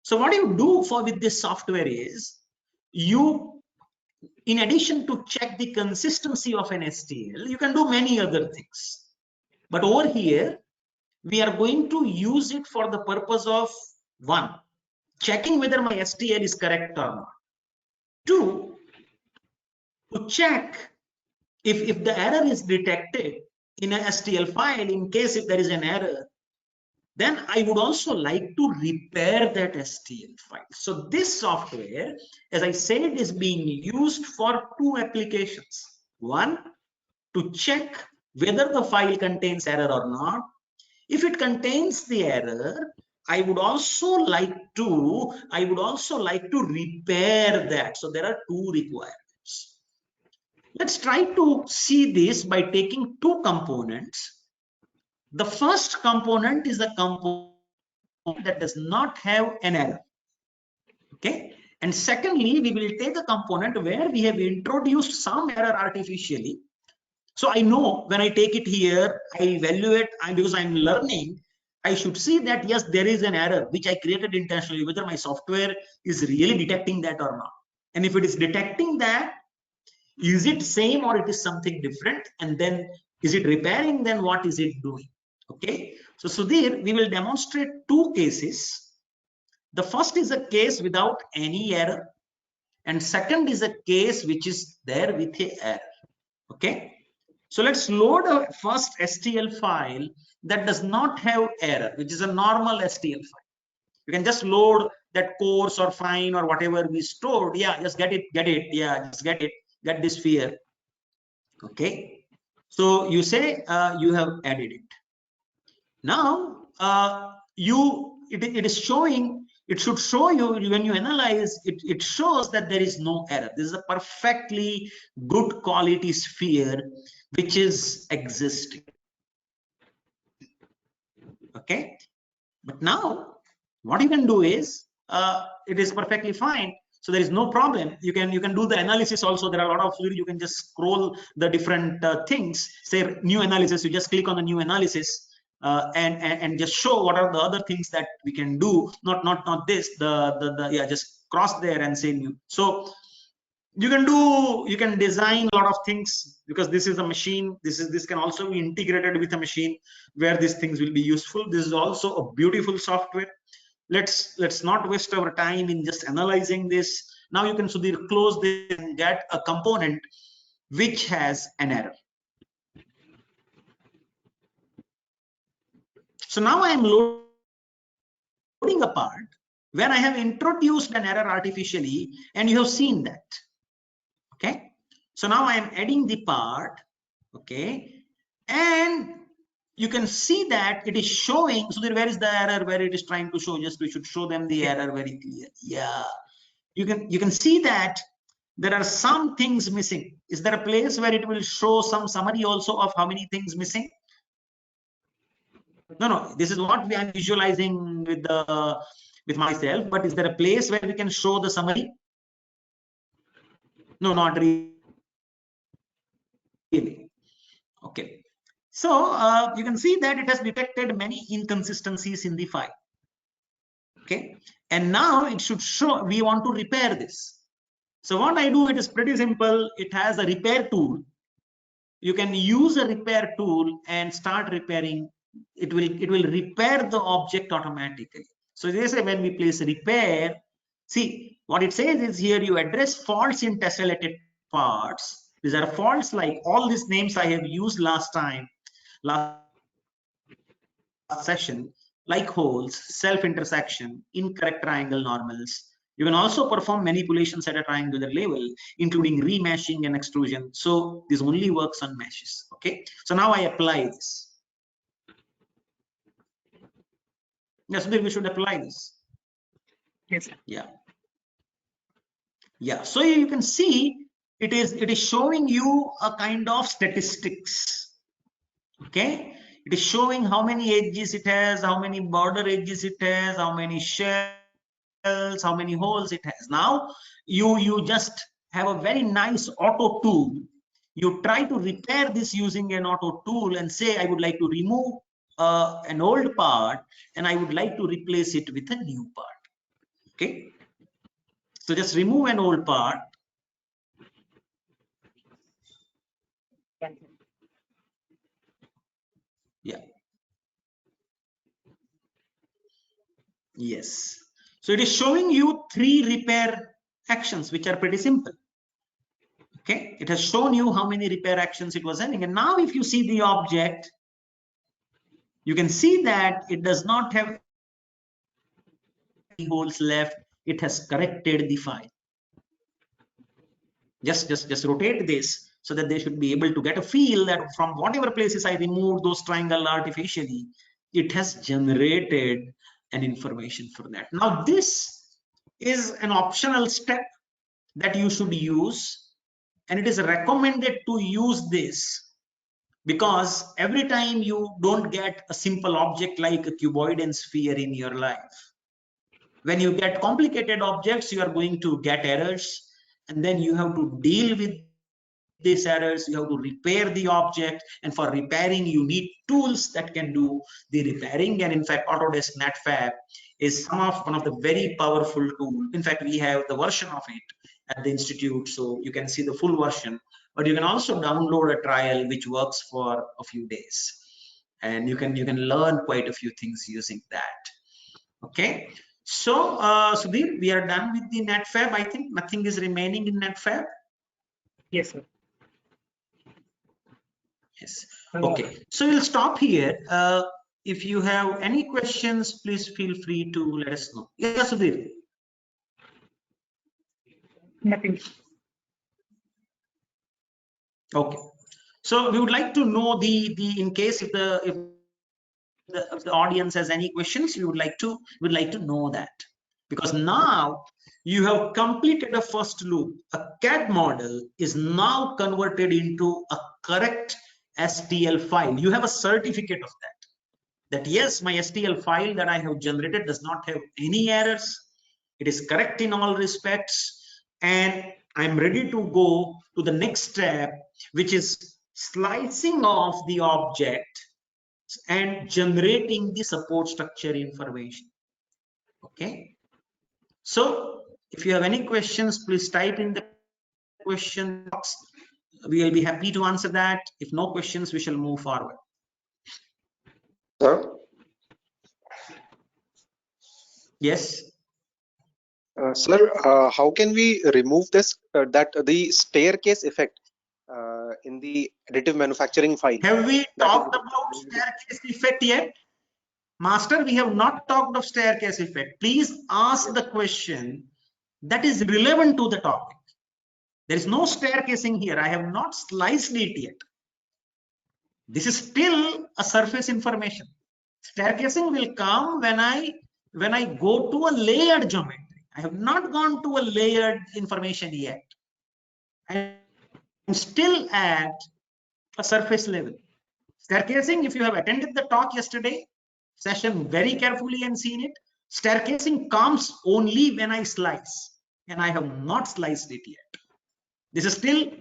So what you do with this software is you, in addition to check the consistency of an STL, you can do many other things. But over here, we are going to use it for the purpose of one, checking whether my STL is correct or not. Two, to check if the error is detected in a STL file, in case if there is an error, then I would also like to repair that STL file. So this software, as I said, is being used for two applications. One, to check whether the file contains error or not. If it contains the error, I would also like to repair that. So there are two requirements. Let's try to see this by taking two components. The first component is a component that does not have an error. Okay. And secondly, we will take a component where we have introduced some error artificially. So I know when I take it here, I evaluate, because I'm learning, I should see that yes, there is an error which I created intentionally, whether my software is really detecting that or not. And if it is detecting that, is it same or it is something different? And then is it repairing? Then what is it doing? Okay. So Sudhir, we will demonstrate two cases. The first is a case without any error, and second is a case which is there with a error. Okay. So let's load a first STL file that does not have error, which is a normal STL file. You can just load that course or fine or whatever we stored. Yeah, just get it. Yeah, just get it. Get this sphere. Okay. So you say you have added it. Now it is showing. It should show you when you analyze it. It shows that there is no error. This is a perfectly good quality sphere which is existing. Okay. But now what you can do is it is perfectly fine. So there is no problem. You can do the analysis also. There are a lot of, you can just scroll the different things, say new analysis. You just click on the new analysis and just show what are the other things that we can do. Not this. Yeah, just cross there and say new. So you can design a lot of things, because this is a machine. This can also be integrated with a machine where these things will be useful. This is also a beautiful software. Let's not waste our time in just analyzing this. Now you can Sudhir close this and get a component which has an error. So now I am loading a part where I have introduced an error artificially, and you have seen that. Okay. So now I am adding the part. Okay. And you can see that it is showing. So where is the error where it is trying to show? Just we should show them the error very clear. Yeah. You can see that there are some things missing. Is there a place where it will show some summary also of how many things missing? No. This is what I'm visualizing with myself. But is there a place where we can show the summary? No, not really. Okay. So you can see that it has detected many inconsistencies in the file. Okay. And now it should show we want to repair this. So what I do, it is pretty simple. It has a repair tool. You can use a repair tool and start repairing. It will repair the object automatically. So they say when we place repair, see what it says is here you address faults in tessellated parts. These are faults like all these names I have used last session, like holes, self-intersection, incorrect triangle normals. You can also perform manipulations at a triangular level, including remeshing and extrusion. So this only works on meshes. Okay. So now I apply this. Yes, we should apply this. Yes. Yeah. Yeah. So you can see it is showing you a kind of statistics. Okay. It is showing how many edges it has, how many border edges it has, how many shells, how many holes it has. Now you just have a very nice auto tool. You try to repair this using an auto tool and say, I would like to remove an old part and I would like to replace it with a new part. Okay. So just remove an old part. Yeah. Yes. So it is showing you 3 repair actions, which are pretty simple. Okay. It has shown you how many repair actions it was having. And now if you see the object, you can see that it does not have any holes left. It has corrected the file. Just rotate this so that they should be able to get a feel that from whatever places I removed those triangle artificially, it has generated an information for that. Now this is an optional step that you should use, and it is recommended to use this because every time you don't get a simple object like a cuboid and sphere in your life, when you get complicated objects, you are going to get errors, and then you have to deal with these errors. You have to repair the object, and for repairing you need tools that can do the repairing. And in fact, Autodesk NetFab is one of the very powerful tools. In fact, we have the version of it at the institute, so you can see the full version, but you can also download a trial which works for a few days, and you can learn quite a few things using that. Okay, so Sudhir, we are done with the NetFab. I think nothing is remaining in NetFab. Yes, sir. Yes. Okay, so we'll stop here. If you have any questions, please feel free to let us know. Yes, Sudhir. Nothing. Okay, so we would like to know in case if the audience has any questions, we would like to know that, because now you have completed a first loop. A CAD model is now converted into a correct STL file. You have a certificate of that yes, my STL file that I have generated does not have any errors. It is correct in all respects, and I'm ready to go to the next step, which is slicing off the object and generating the support structure information. Okay, so if you have any questions, please type in the question box. We will be happy to answer that. If no questions, we shall move forward. Sir? Yes. Sir, how can we remove this the staircase effect in the additive manufacturing file? Have we talked about staircase effect yet? Master, we have not talked of staircase effect. Please ask the question that is relevant to the topic. There is no staircasing here. I have not sliced it yet. This is still a surface information. Staircasing will come when I go to a layered geometry. I have not gone to a layered information yet. I'm still at a surface level. Staircasing, if you have attended the talk yesterday session very carefully and seen it, staircasing comes only when I slice, and I have not sliced it yet. This is still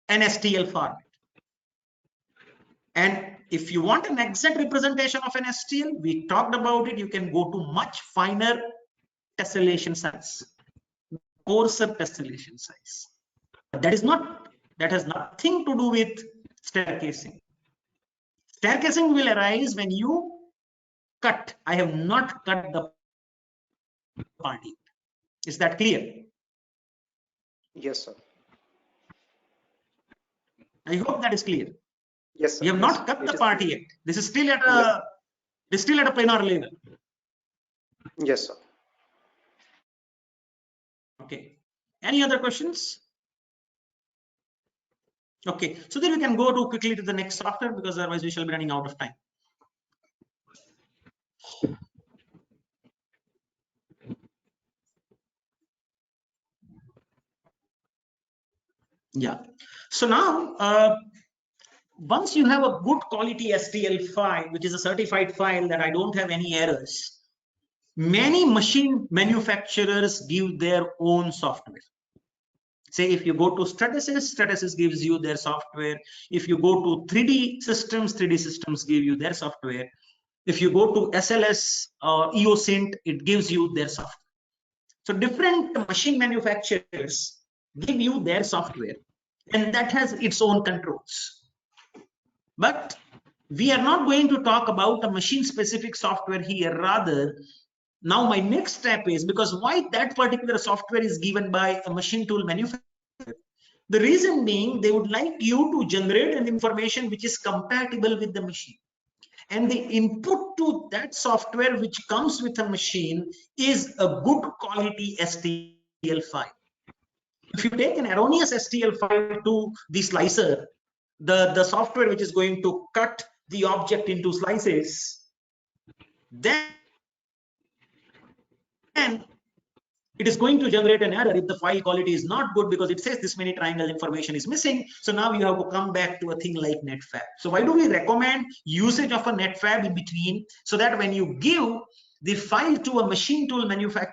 an STL format. And if you want an exact representation of an STL, we talked about it, you can go to much finer tessellation size, coarser tessellation size. But that has nothing to do with staircasing. Staircasing will arise when you cut. I have not cut the party. Is that clear? Yes, sir. I hope that is clear. Yes, sir. We have not cut the party yet. This is still at a planar level. Yes, sir. Okay. Any other questions? Okay, so then we can go quickly to the next software, because otherwise we shall be running out of time. Yeah. So now, once you have a good quality STL file, which is a certified file that I don't have any errors, many machine manufacturers give their own software. Say if you go to Stratasys gives you their software. If you go to 3D systems give you their software. If you go to SLS or EOSint, it gives you their software. So different machine manufacturers give you their software, and that has its own controls. But we are not going to talk about a machine specific software here. Rather, now my next step is, because why that particular software is given by a machine tool manufacturer? The reason being, they would like you to generate an information which is compatible with the machine. And the input to that software which comes with a machine is a good quality STL file. If you take an erroneous STL file to the slicer, the software which is going to cut the object into slices, then it is going to generate an error if the file quality is not good, because it says this many triangles information is missing. So now you have to come back to a thing like netfab. So why do we recommend usage of a netfab in between? So that when you give the file to a machine tool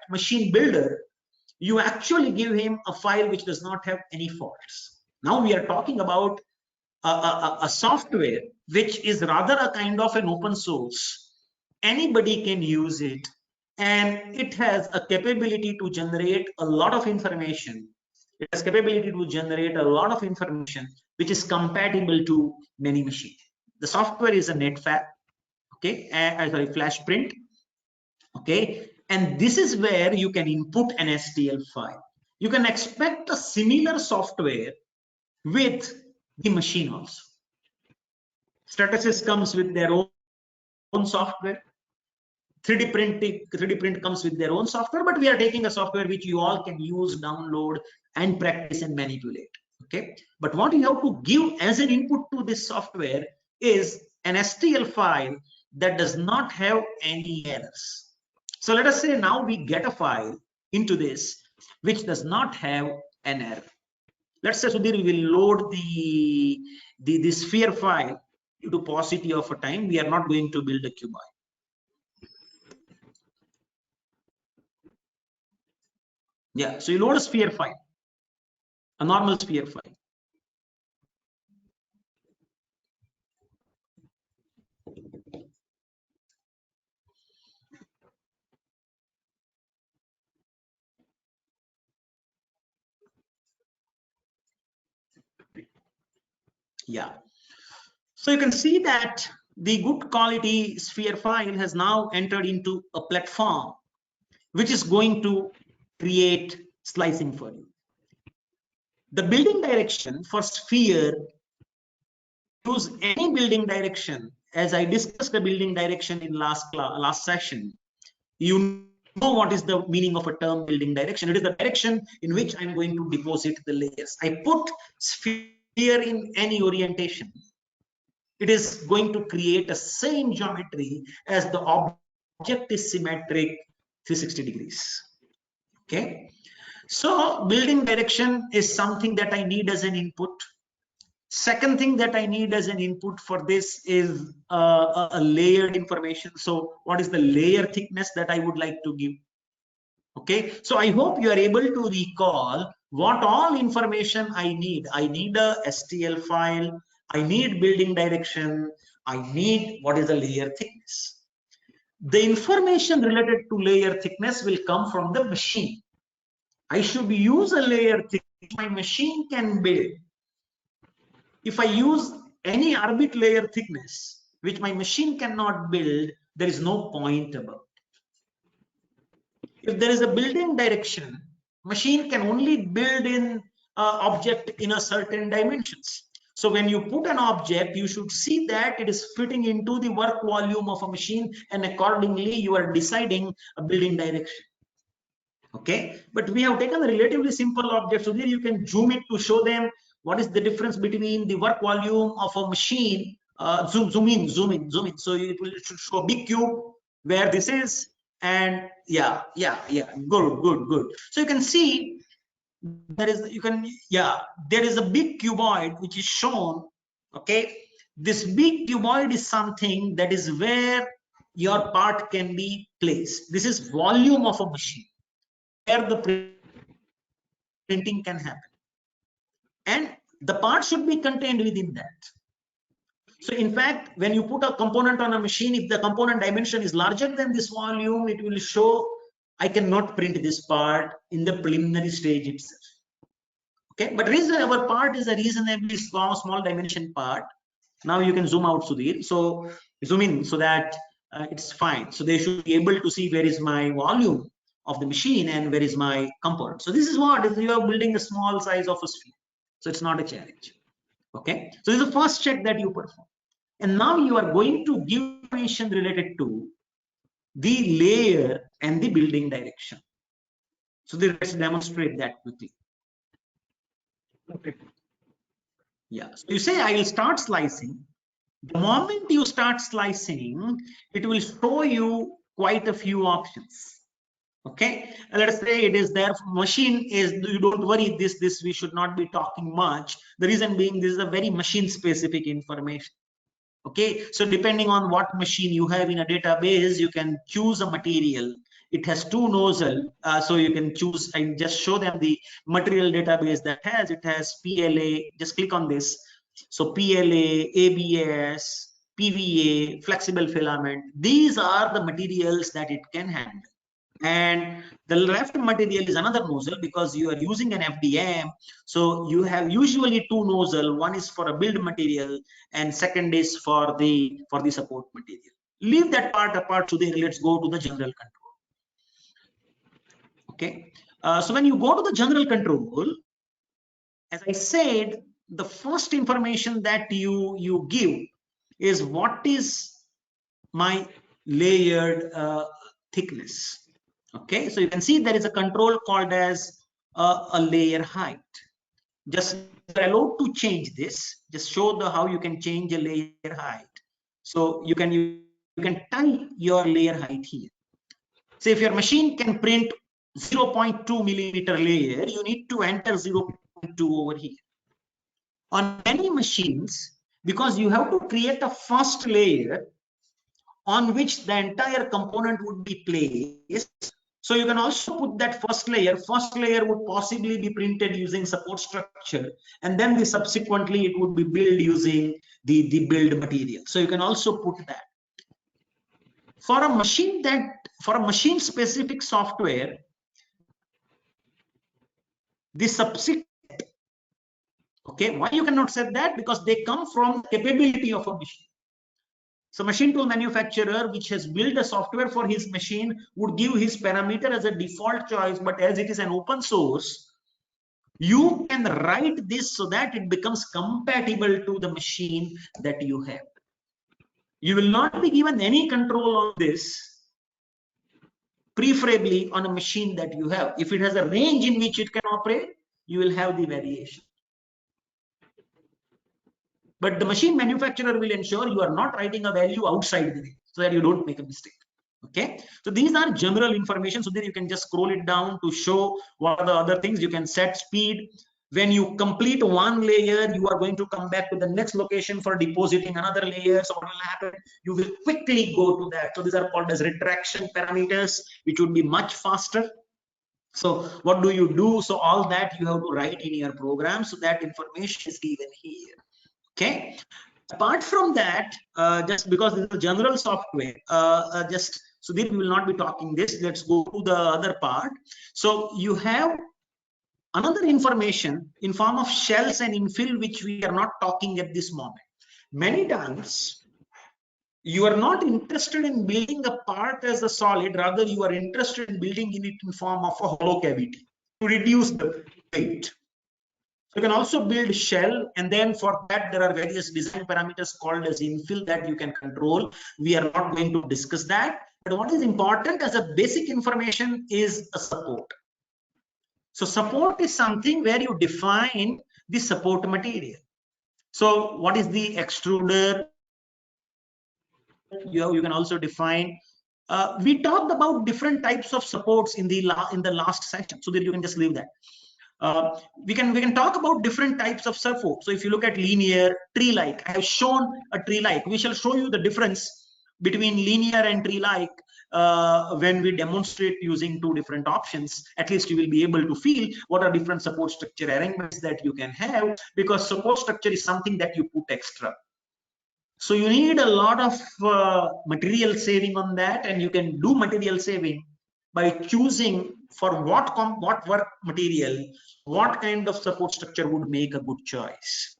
machine builder, you actually give him a file which does not have any faults. Now we are talking about a software which is rather a kind of an open source. Anybody can use it, and it has a capability to generate a lot of information. It has capability to generate a lot of information which is compatible to many machines. The software is a netfab, okay, sorry, flash print, okay, and this is where you can input an STL file. You can expect a similar software with the machine also. Stratasys comes with their own software. 3D print comes with their own software, but we are taking a software which you all can use, download, and practice and manipulate. Okay, but what you have to give as an input to this software is an STL file that does not have any errors. So let us say now we get a file into this which does not have an error. Let's say Sudhir will load the sphere file to paucity of a time. We are not going to build a cuboid. Yeah, so you load a sphere file, a normal sphere file. Yeah, so you can see that the good quality sphere file has now entered into a platform which is going to create slicing for you. The building direction for sphere, use any building direction. As I discussed the building direction in last session, you know what is the meaning of a term building direction. It is the direction in which I'm going to deposit the layers. I put sphere in any orientation, it is going to create a same geometry as the object is symmetric 360 degrees. Okay, so building direction is something that I need as an input. Second thing that I need as an input for this is a layered information. So what is the layer thickness that I would like to give? Okay, so I hope you are able to recall what all information I need. I need a STL file, I need building direction, I need what is the layer thickness. The information related to layer thickness will come from the machine. I should use a layer thickness my machine can build. If I use any arbit layer thickness which my machine cannot build, there is no point about it. If there is a building direction, machine can only build in object in a certain dimensions. So when you put an object, you should see that it is fitting into the work volume of a machine, and accordingly you are deciding a building direction. Okay, but we have taken a relatively simple object, so here you can zoom it to show them what is the difference between the work volume of a machine. Zoom in. So it should show a big cube where this is, and yeah, good. So you can see there is there is a big cuboid which is shown. Okay, this big cuboid is something that is where your part can be placed. This is volume of a machine where the printing can happen, and the part should be contained within that. So in fact, when you put a component on a machine, if the component dimension is larger than this volume, it will show I cannot print this part in the preliminary stage itself. Okay, but our part is a reasonably small dimension part. Now you can zoom out, Sudhir. So zoom in so that it's fine. So they should be able to see where is my volume of the machine and where is my component. So this is what is, you are building a small size of a sphere. So it's not a challenge. Okay, so this is the first check that you perform, and now you are going to give information related to the layer and the building direction. So let's demonstrate that quickly. Okay. Yeah, so you say I will start slicing. The moment you start slicing, it will show you quite a few options. Okay, let us say it is there. Machine is, you don't worry, this we should not be talking much. The reason being, this is a very machine specific information. Okay, so depending on what machine you have in a database, you can choose a material. It has two nozzle, so you can choose and just show them the material database that has, it has PLA. Just click on this. So PLA, ABS, PVA, flexible filament, these are the materials that it can handle. And the left material is another nozzle, because you are using an FDM. So you have usually two nozzle. One is for a build material, and second is for the support material. Leave that part apart. So then let's go to the general control. Okay. So when you go to the general control, as I said, the first information that you give is what is my layered thickness. Okay, so you can see there is a control called as a layer height. Just allowed to change this. Just show the how you can change a layer height. So you can type your layer height here. So if your machine can print 0.2 millimeter layer, you need to enter 0.2 over here. On many machines, because you have to create a first layer on which the entire component would be placed. So you can also put that first layer. First layer would possibly be printed using support structure, and then subsequently it would be built using the build material. So you can also put that. For a machine specific software, the subsequent, okay, why you cannot set that? Because they come from the capability of a machine. So machine tool manufacturer which has built a software for his machine would give his parameter as a default choice, but as it is an open source, you can write this so that it becomes compatible to the machine that you have. You will not be given any control on this, preferably on a machine that you have. If it has a range in which it can operate, you will have the variation. But the machine manufacturer will ensure you are not writing a value outside the range so that you don't make a mistake. Okay, so these are general information, so that you can just scroll it down to show what are the other things. You can set speed. When you complete one layer, you are going to come back to the next location for depositing another layer. So what will happen? You will quickly go to that. So these are called as retraction parameters, which would be much faster. So what do you do? So all that you have to write in your program. So that information is given here. Okay. Apart from that, just because this is general software, just so that we will not be talking this. Let's go to the other part. So you have another information in form of shells and infill, which we are not talking at this moment. Many times you are not interested in building a part as a solid, rather you are interested in building it in form of a hollow cavity to reduce the weight. You can also build shell, and then for that there are various design parameters called as infill that you can control. We are not going to discuss that, but what is important as a basic information is a support. So support is something where you define the support material. So what is the extruder? You can also define. We talked about different types of supports in the last session, so that you can just leave that. We can talk about different types of support. So if you look at linear, tree-like, I have shown a tree-like. We shall show you the difference between linear and tree-like when we demonstrate using two different options. At least you will be able to feel what are different support structure arrangements that you can have, because support structure is something that you put extra. So you need a lot of material saving on that, and you can do material saving by choosing for what work material, what kind of support structure would make a good choice.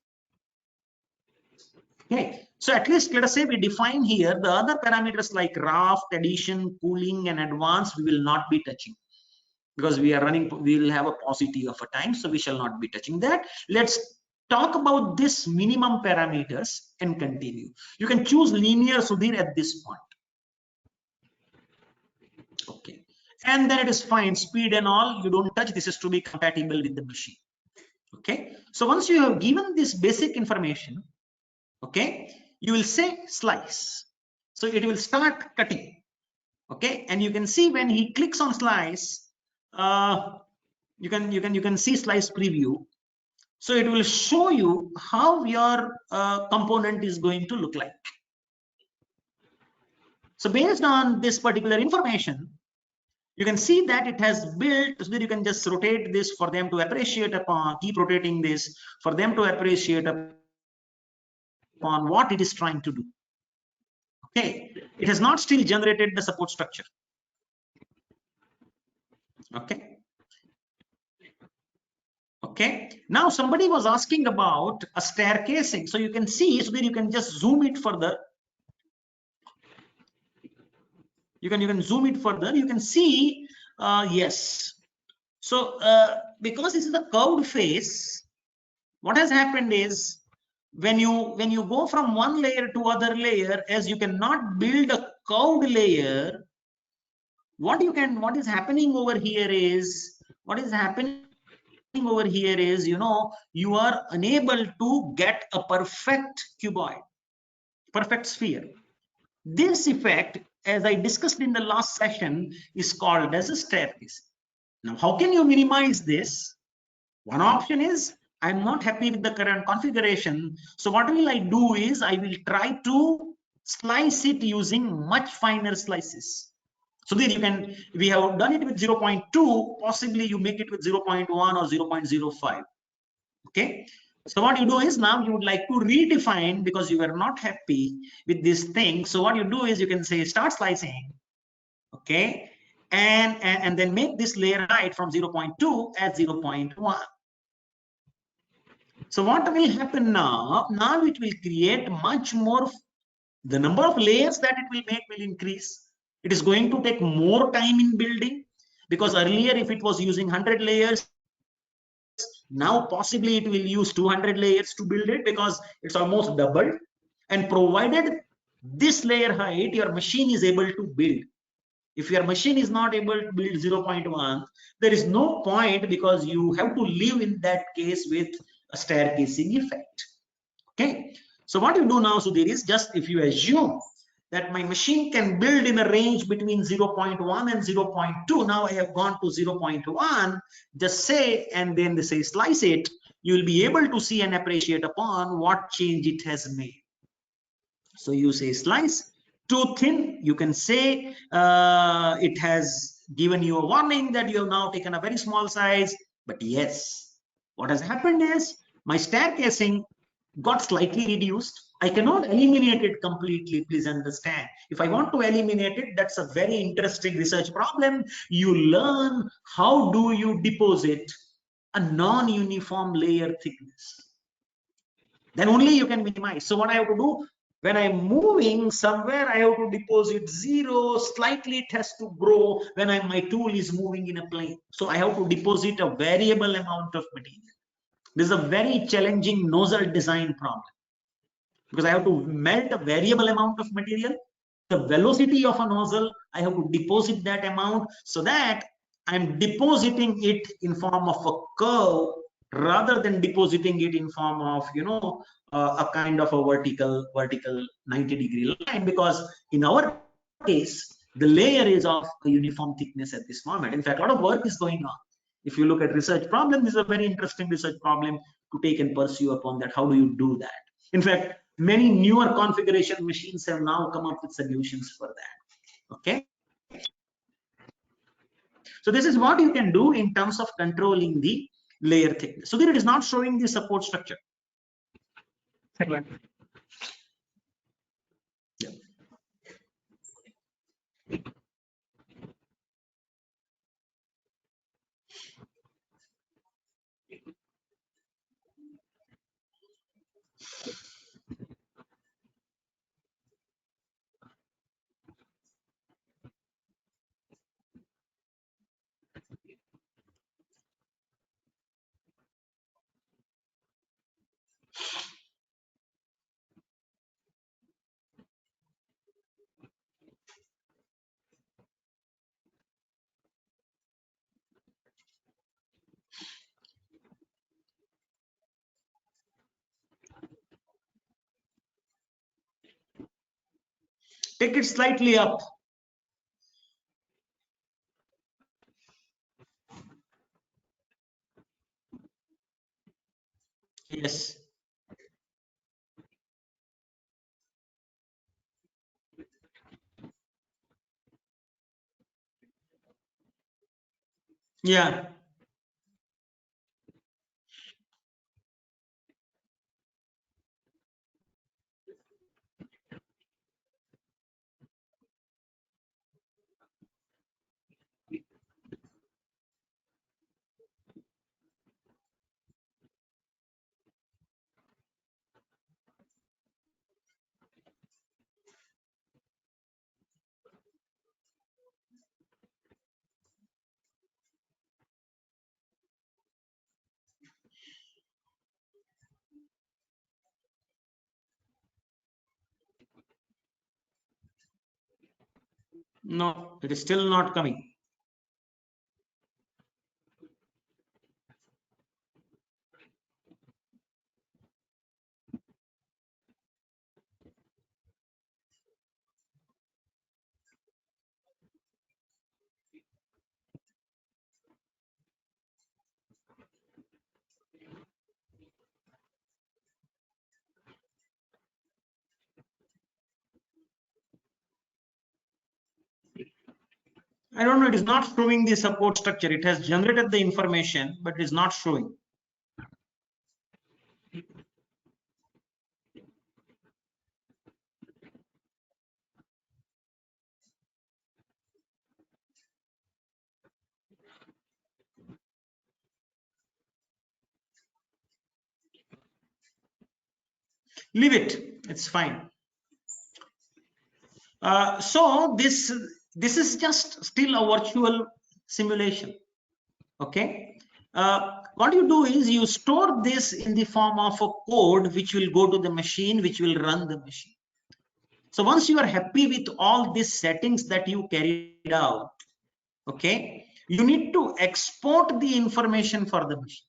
Okay, so at least let us say we define here the other parameters like raft, addition, cooling, and advanced. We will not be touching because we will have a paucity of a time, so we shall not be touching that. Let's talk about this minimum parameters and continue. You can choose linear, Sudhir, at this point. Okay, and then it is fine. Speed and all you don't touch. This is to be compatible with the machine. Okay, so once you have given this basic information, okay, you will say slice. So it will start cutting. Okay, and you can see when he clicks on slice, you can see slice preview. So it will show you how your component is going to look like. So based on this particular information, you can see that it has built, so that you can just rotate this for them to appreciate upon, keep rotating this for them to appreciate upon what it is trying to do. Okay, it has not still generated the support structure. Okay. Okay, now somebody was asking about a staircasing. So you can see, so that you can just zoom it further. You can zoom it further. You can see, yes. So because this is a curved face, what has happened is when you go from one layer to other layer, as you cannot build a curved layer, what is happening over here is, you are unable to get a perfect cuboid, perfect sphere. This effect, as I discussed in the last session, is called as a staircase. Now, how can you minimize this? One option is, I'm not happy with the current configuration. So what will I do is, I will try to slice it using much finer slices. So then you can, we have done it with 0.2, possibly you make it with 0.1 or 0.05. Okay. So what you do is, now you would like to redefine, because you were not happy with this thing. So what you do is, you can say start slicing. Okay. And then make this layer height from 0.2 as 0.1. So what will happen now? Now it will create much more, the number of layers that it will make will increase. It is going to take more time in building, because earlier if it was using 100 layers, now possibly it will use 200 layers to build it, because it's almost doubled. And provided this layer height your machine is able to build, if your machine is not able to build 0.1, there is no point, because you have to live in that case with a staircasing effect. Okay, so what you do now, so there is just, if you assume that my machine can build in a range between 0.1 and 0.2, now I have gone to 0.1, just say, and then they say slice it, you will be able to see and appreciate upon what change it has made. So you say slice too thin, you can say it has given you a warning that you have now taken a very small size. But yes, what has happened is, my staircasing got slightly reduced. I cannot eliminate it completely, please understand. If I want to eliminate it, that's a very interesting research problem. You learn how do you deposit a non-uniform layer thickness. Then only you can minimize. So what I have to do, when I'm moving somewhere, I have to deposit 0, slightly it has to grow when my tool is moving in a plane. So I have to deposit a variable amount of material. This is a very challenging nozzle design problem, because I have to melt a variable amount of material. The velocity of a nozzle, I have to deposit that amount, so that I'm depositing it in form of a curve, rather than depositing it in form of, a kind of a vertical 90-degree line, because in our case, the layer is of a uniform thickness at this moment. In fact, a lot of work is going on. If you look at research problem, this is a very interesting research problem to take and pursue upon that. How do you do that? In fact, many newer configuration machines have now come up with solutions for that. Okay. So this is what you can do in terms of controlling the layer thickness. So there it is not showing the support structure. Yeah. Take it slightly up. Yes. Yeah. No, it is still not coming. I don't know, it is not showing the support structure. It has generated the information, but it is not showing. Leave it, it's fine. So this is just still a virtual simulation. Okay. What you do is you store this in the form of a code which will go to the machine, which will run the machine. So once you are happy with all these settings that you carried out, okay, you need to export the information for the machine.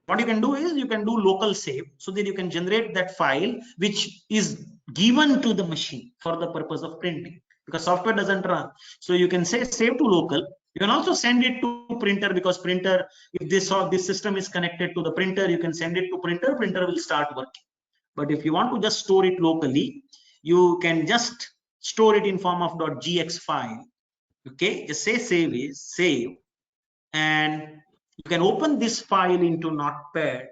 What you can do is you can do local save, so that you can generate that file which is given to the machine for the purpose of printing, because software doesn't run. So you can say save to local. You can also send it to printer, because printer, if this system is connected to the printer, you can send it to printer will start working. But if you want to just store it locally, you can just store it in form of .gx file. Okay, just say save, and you can open this file into Notepad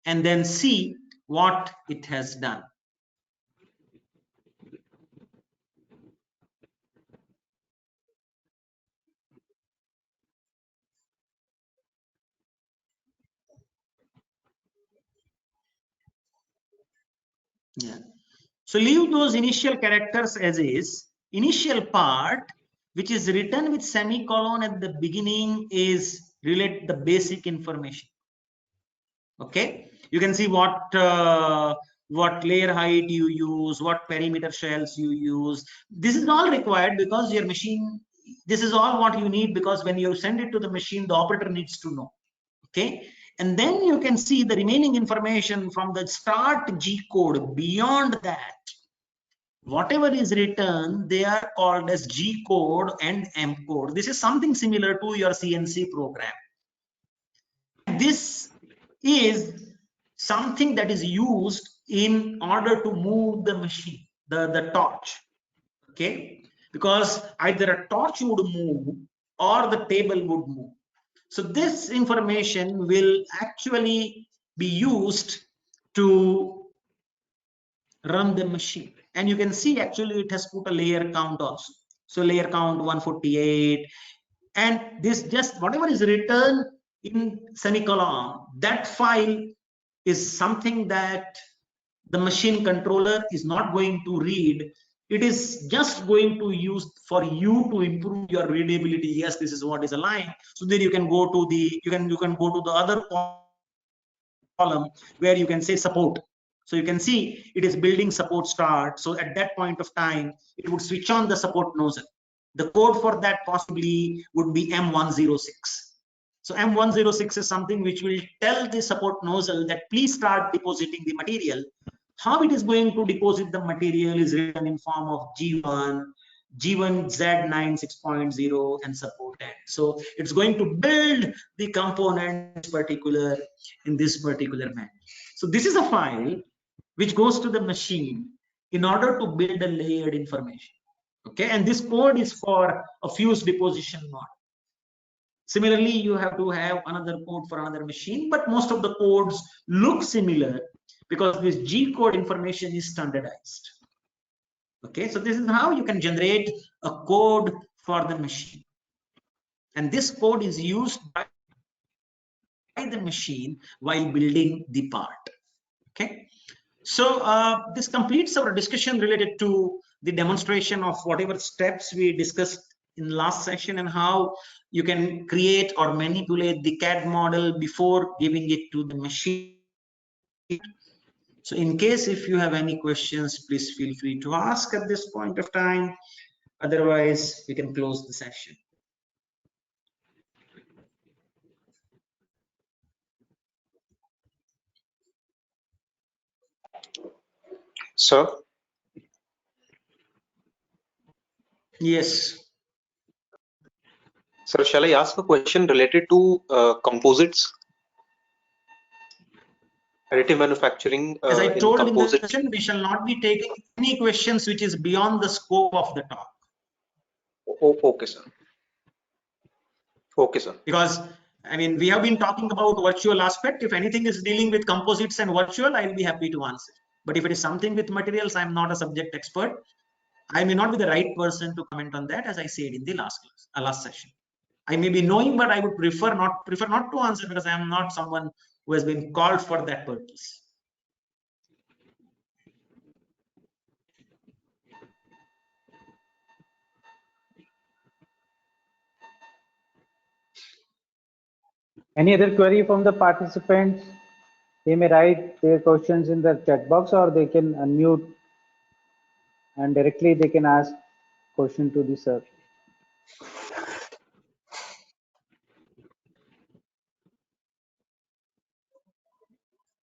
and then see what it has done. Yeah. So leave those initial characters as is. Initial part, which is written with semicolon at the beginning, is relate the basic information. Okay, you can see what layer height you use, what perimeter shells you use. This is all required because your machine, this is all what you need, because when you send it to the machine, the operator needs to know. Okay, and then you can see the remaining information from the start G code. Beyond that, whatever is written, they are called as G code and M code. This is something similar to your CNC program. This is something that is used in order to move the machine, the torch. Okay, because either a torch would move or the table would move. So this information will actually be used to run the machine. And you can see actually it has put a layer count also. So layer count 148, and this just whatever is written in semicolon, that file is something that the machine controller is not going to read. It is just going to use for you to improve your readability. Yes, this is what is a line. So then you can go to the you can go to the other column where you can say support. So you can see it is building support start. So at that point of time, it would switch on the support nozzle. The code for that possibly would be M106. So M106 is something which will tell the support nozzle that please start depositing the material How it is going to deposit the material is written in form of G1, G1Z9 6.0 and supported. So it's going to build the component in this particular manner. So this is a file which goes to the machine in order to build a layered information. Okay, and this code is for a fuse deposition model. Similarly, you have to have another code for another machine, but most of the codes look similar because this G code information is standardized. Okay, so this is how you can generate a code for the machine. And this code is used by the machine while building the part. Okay, so this completes our discussion related to the demonstration of whatever steps we discussed in last session and how you can create or manipulate the CAD model before giving it to the machine. So in case if you have any questions, please feel free to ask at this point of time. Otherwise, we can close the session. Sir? Yes. Sir, shall I ask a question related to composites? Additive manufacturing As I in told in the composite. session, we shall not be taking any questions which is beyond the scope of the talk. Oh, okay, sir. Okay, sir. Because I mean, we have been talking about virtual aspect. If anything is dealing with composites and virtual, I'll be happy to answer. But if it is something with materials, I'm not a subject expert. I may not be the right person to comment on that, as I said in the last class, last session. I may be knowing, but I would prefer not to answer because I am not someone who has been called for that purpose. Any other query from the participants? They may write their questions in the chat box or they can unmute and directly they can ask question to the sir.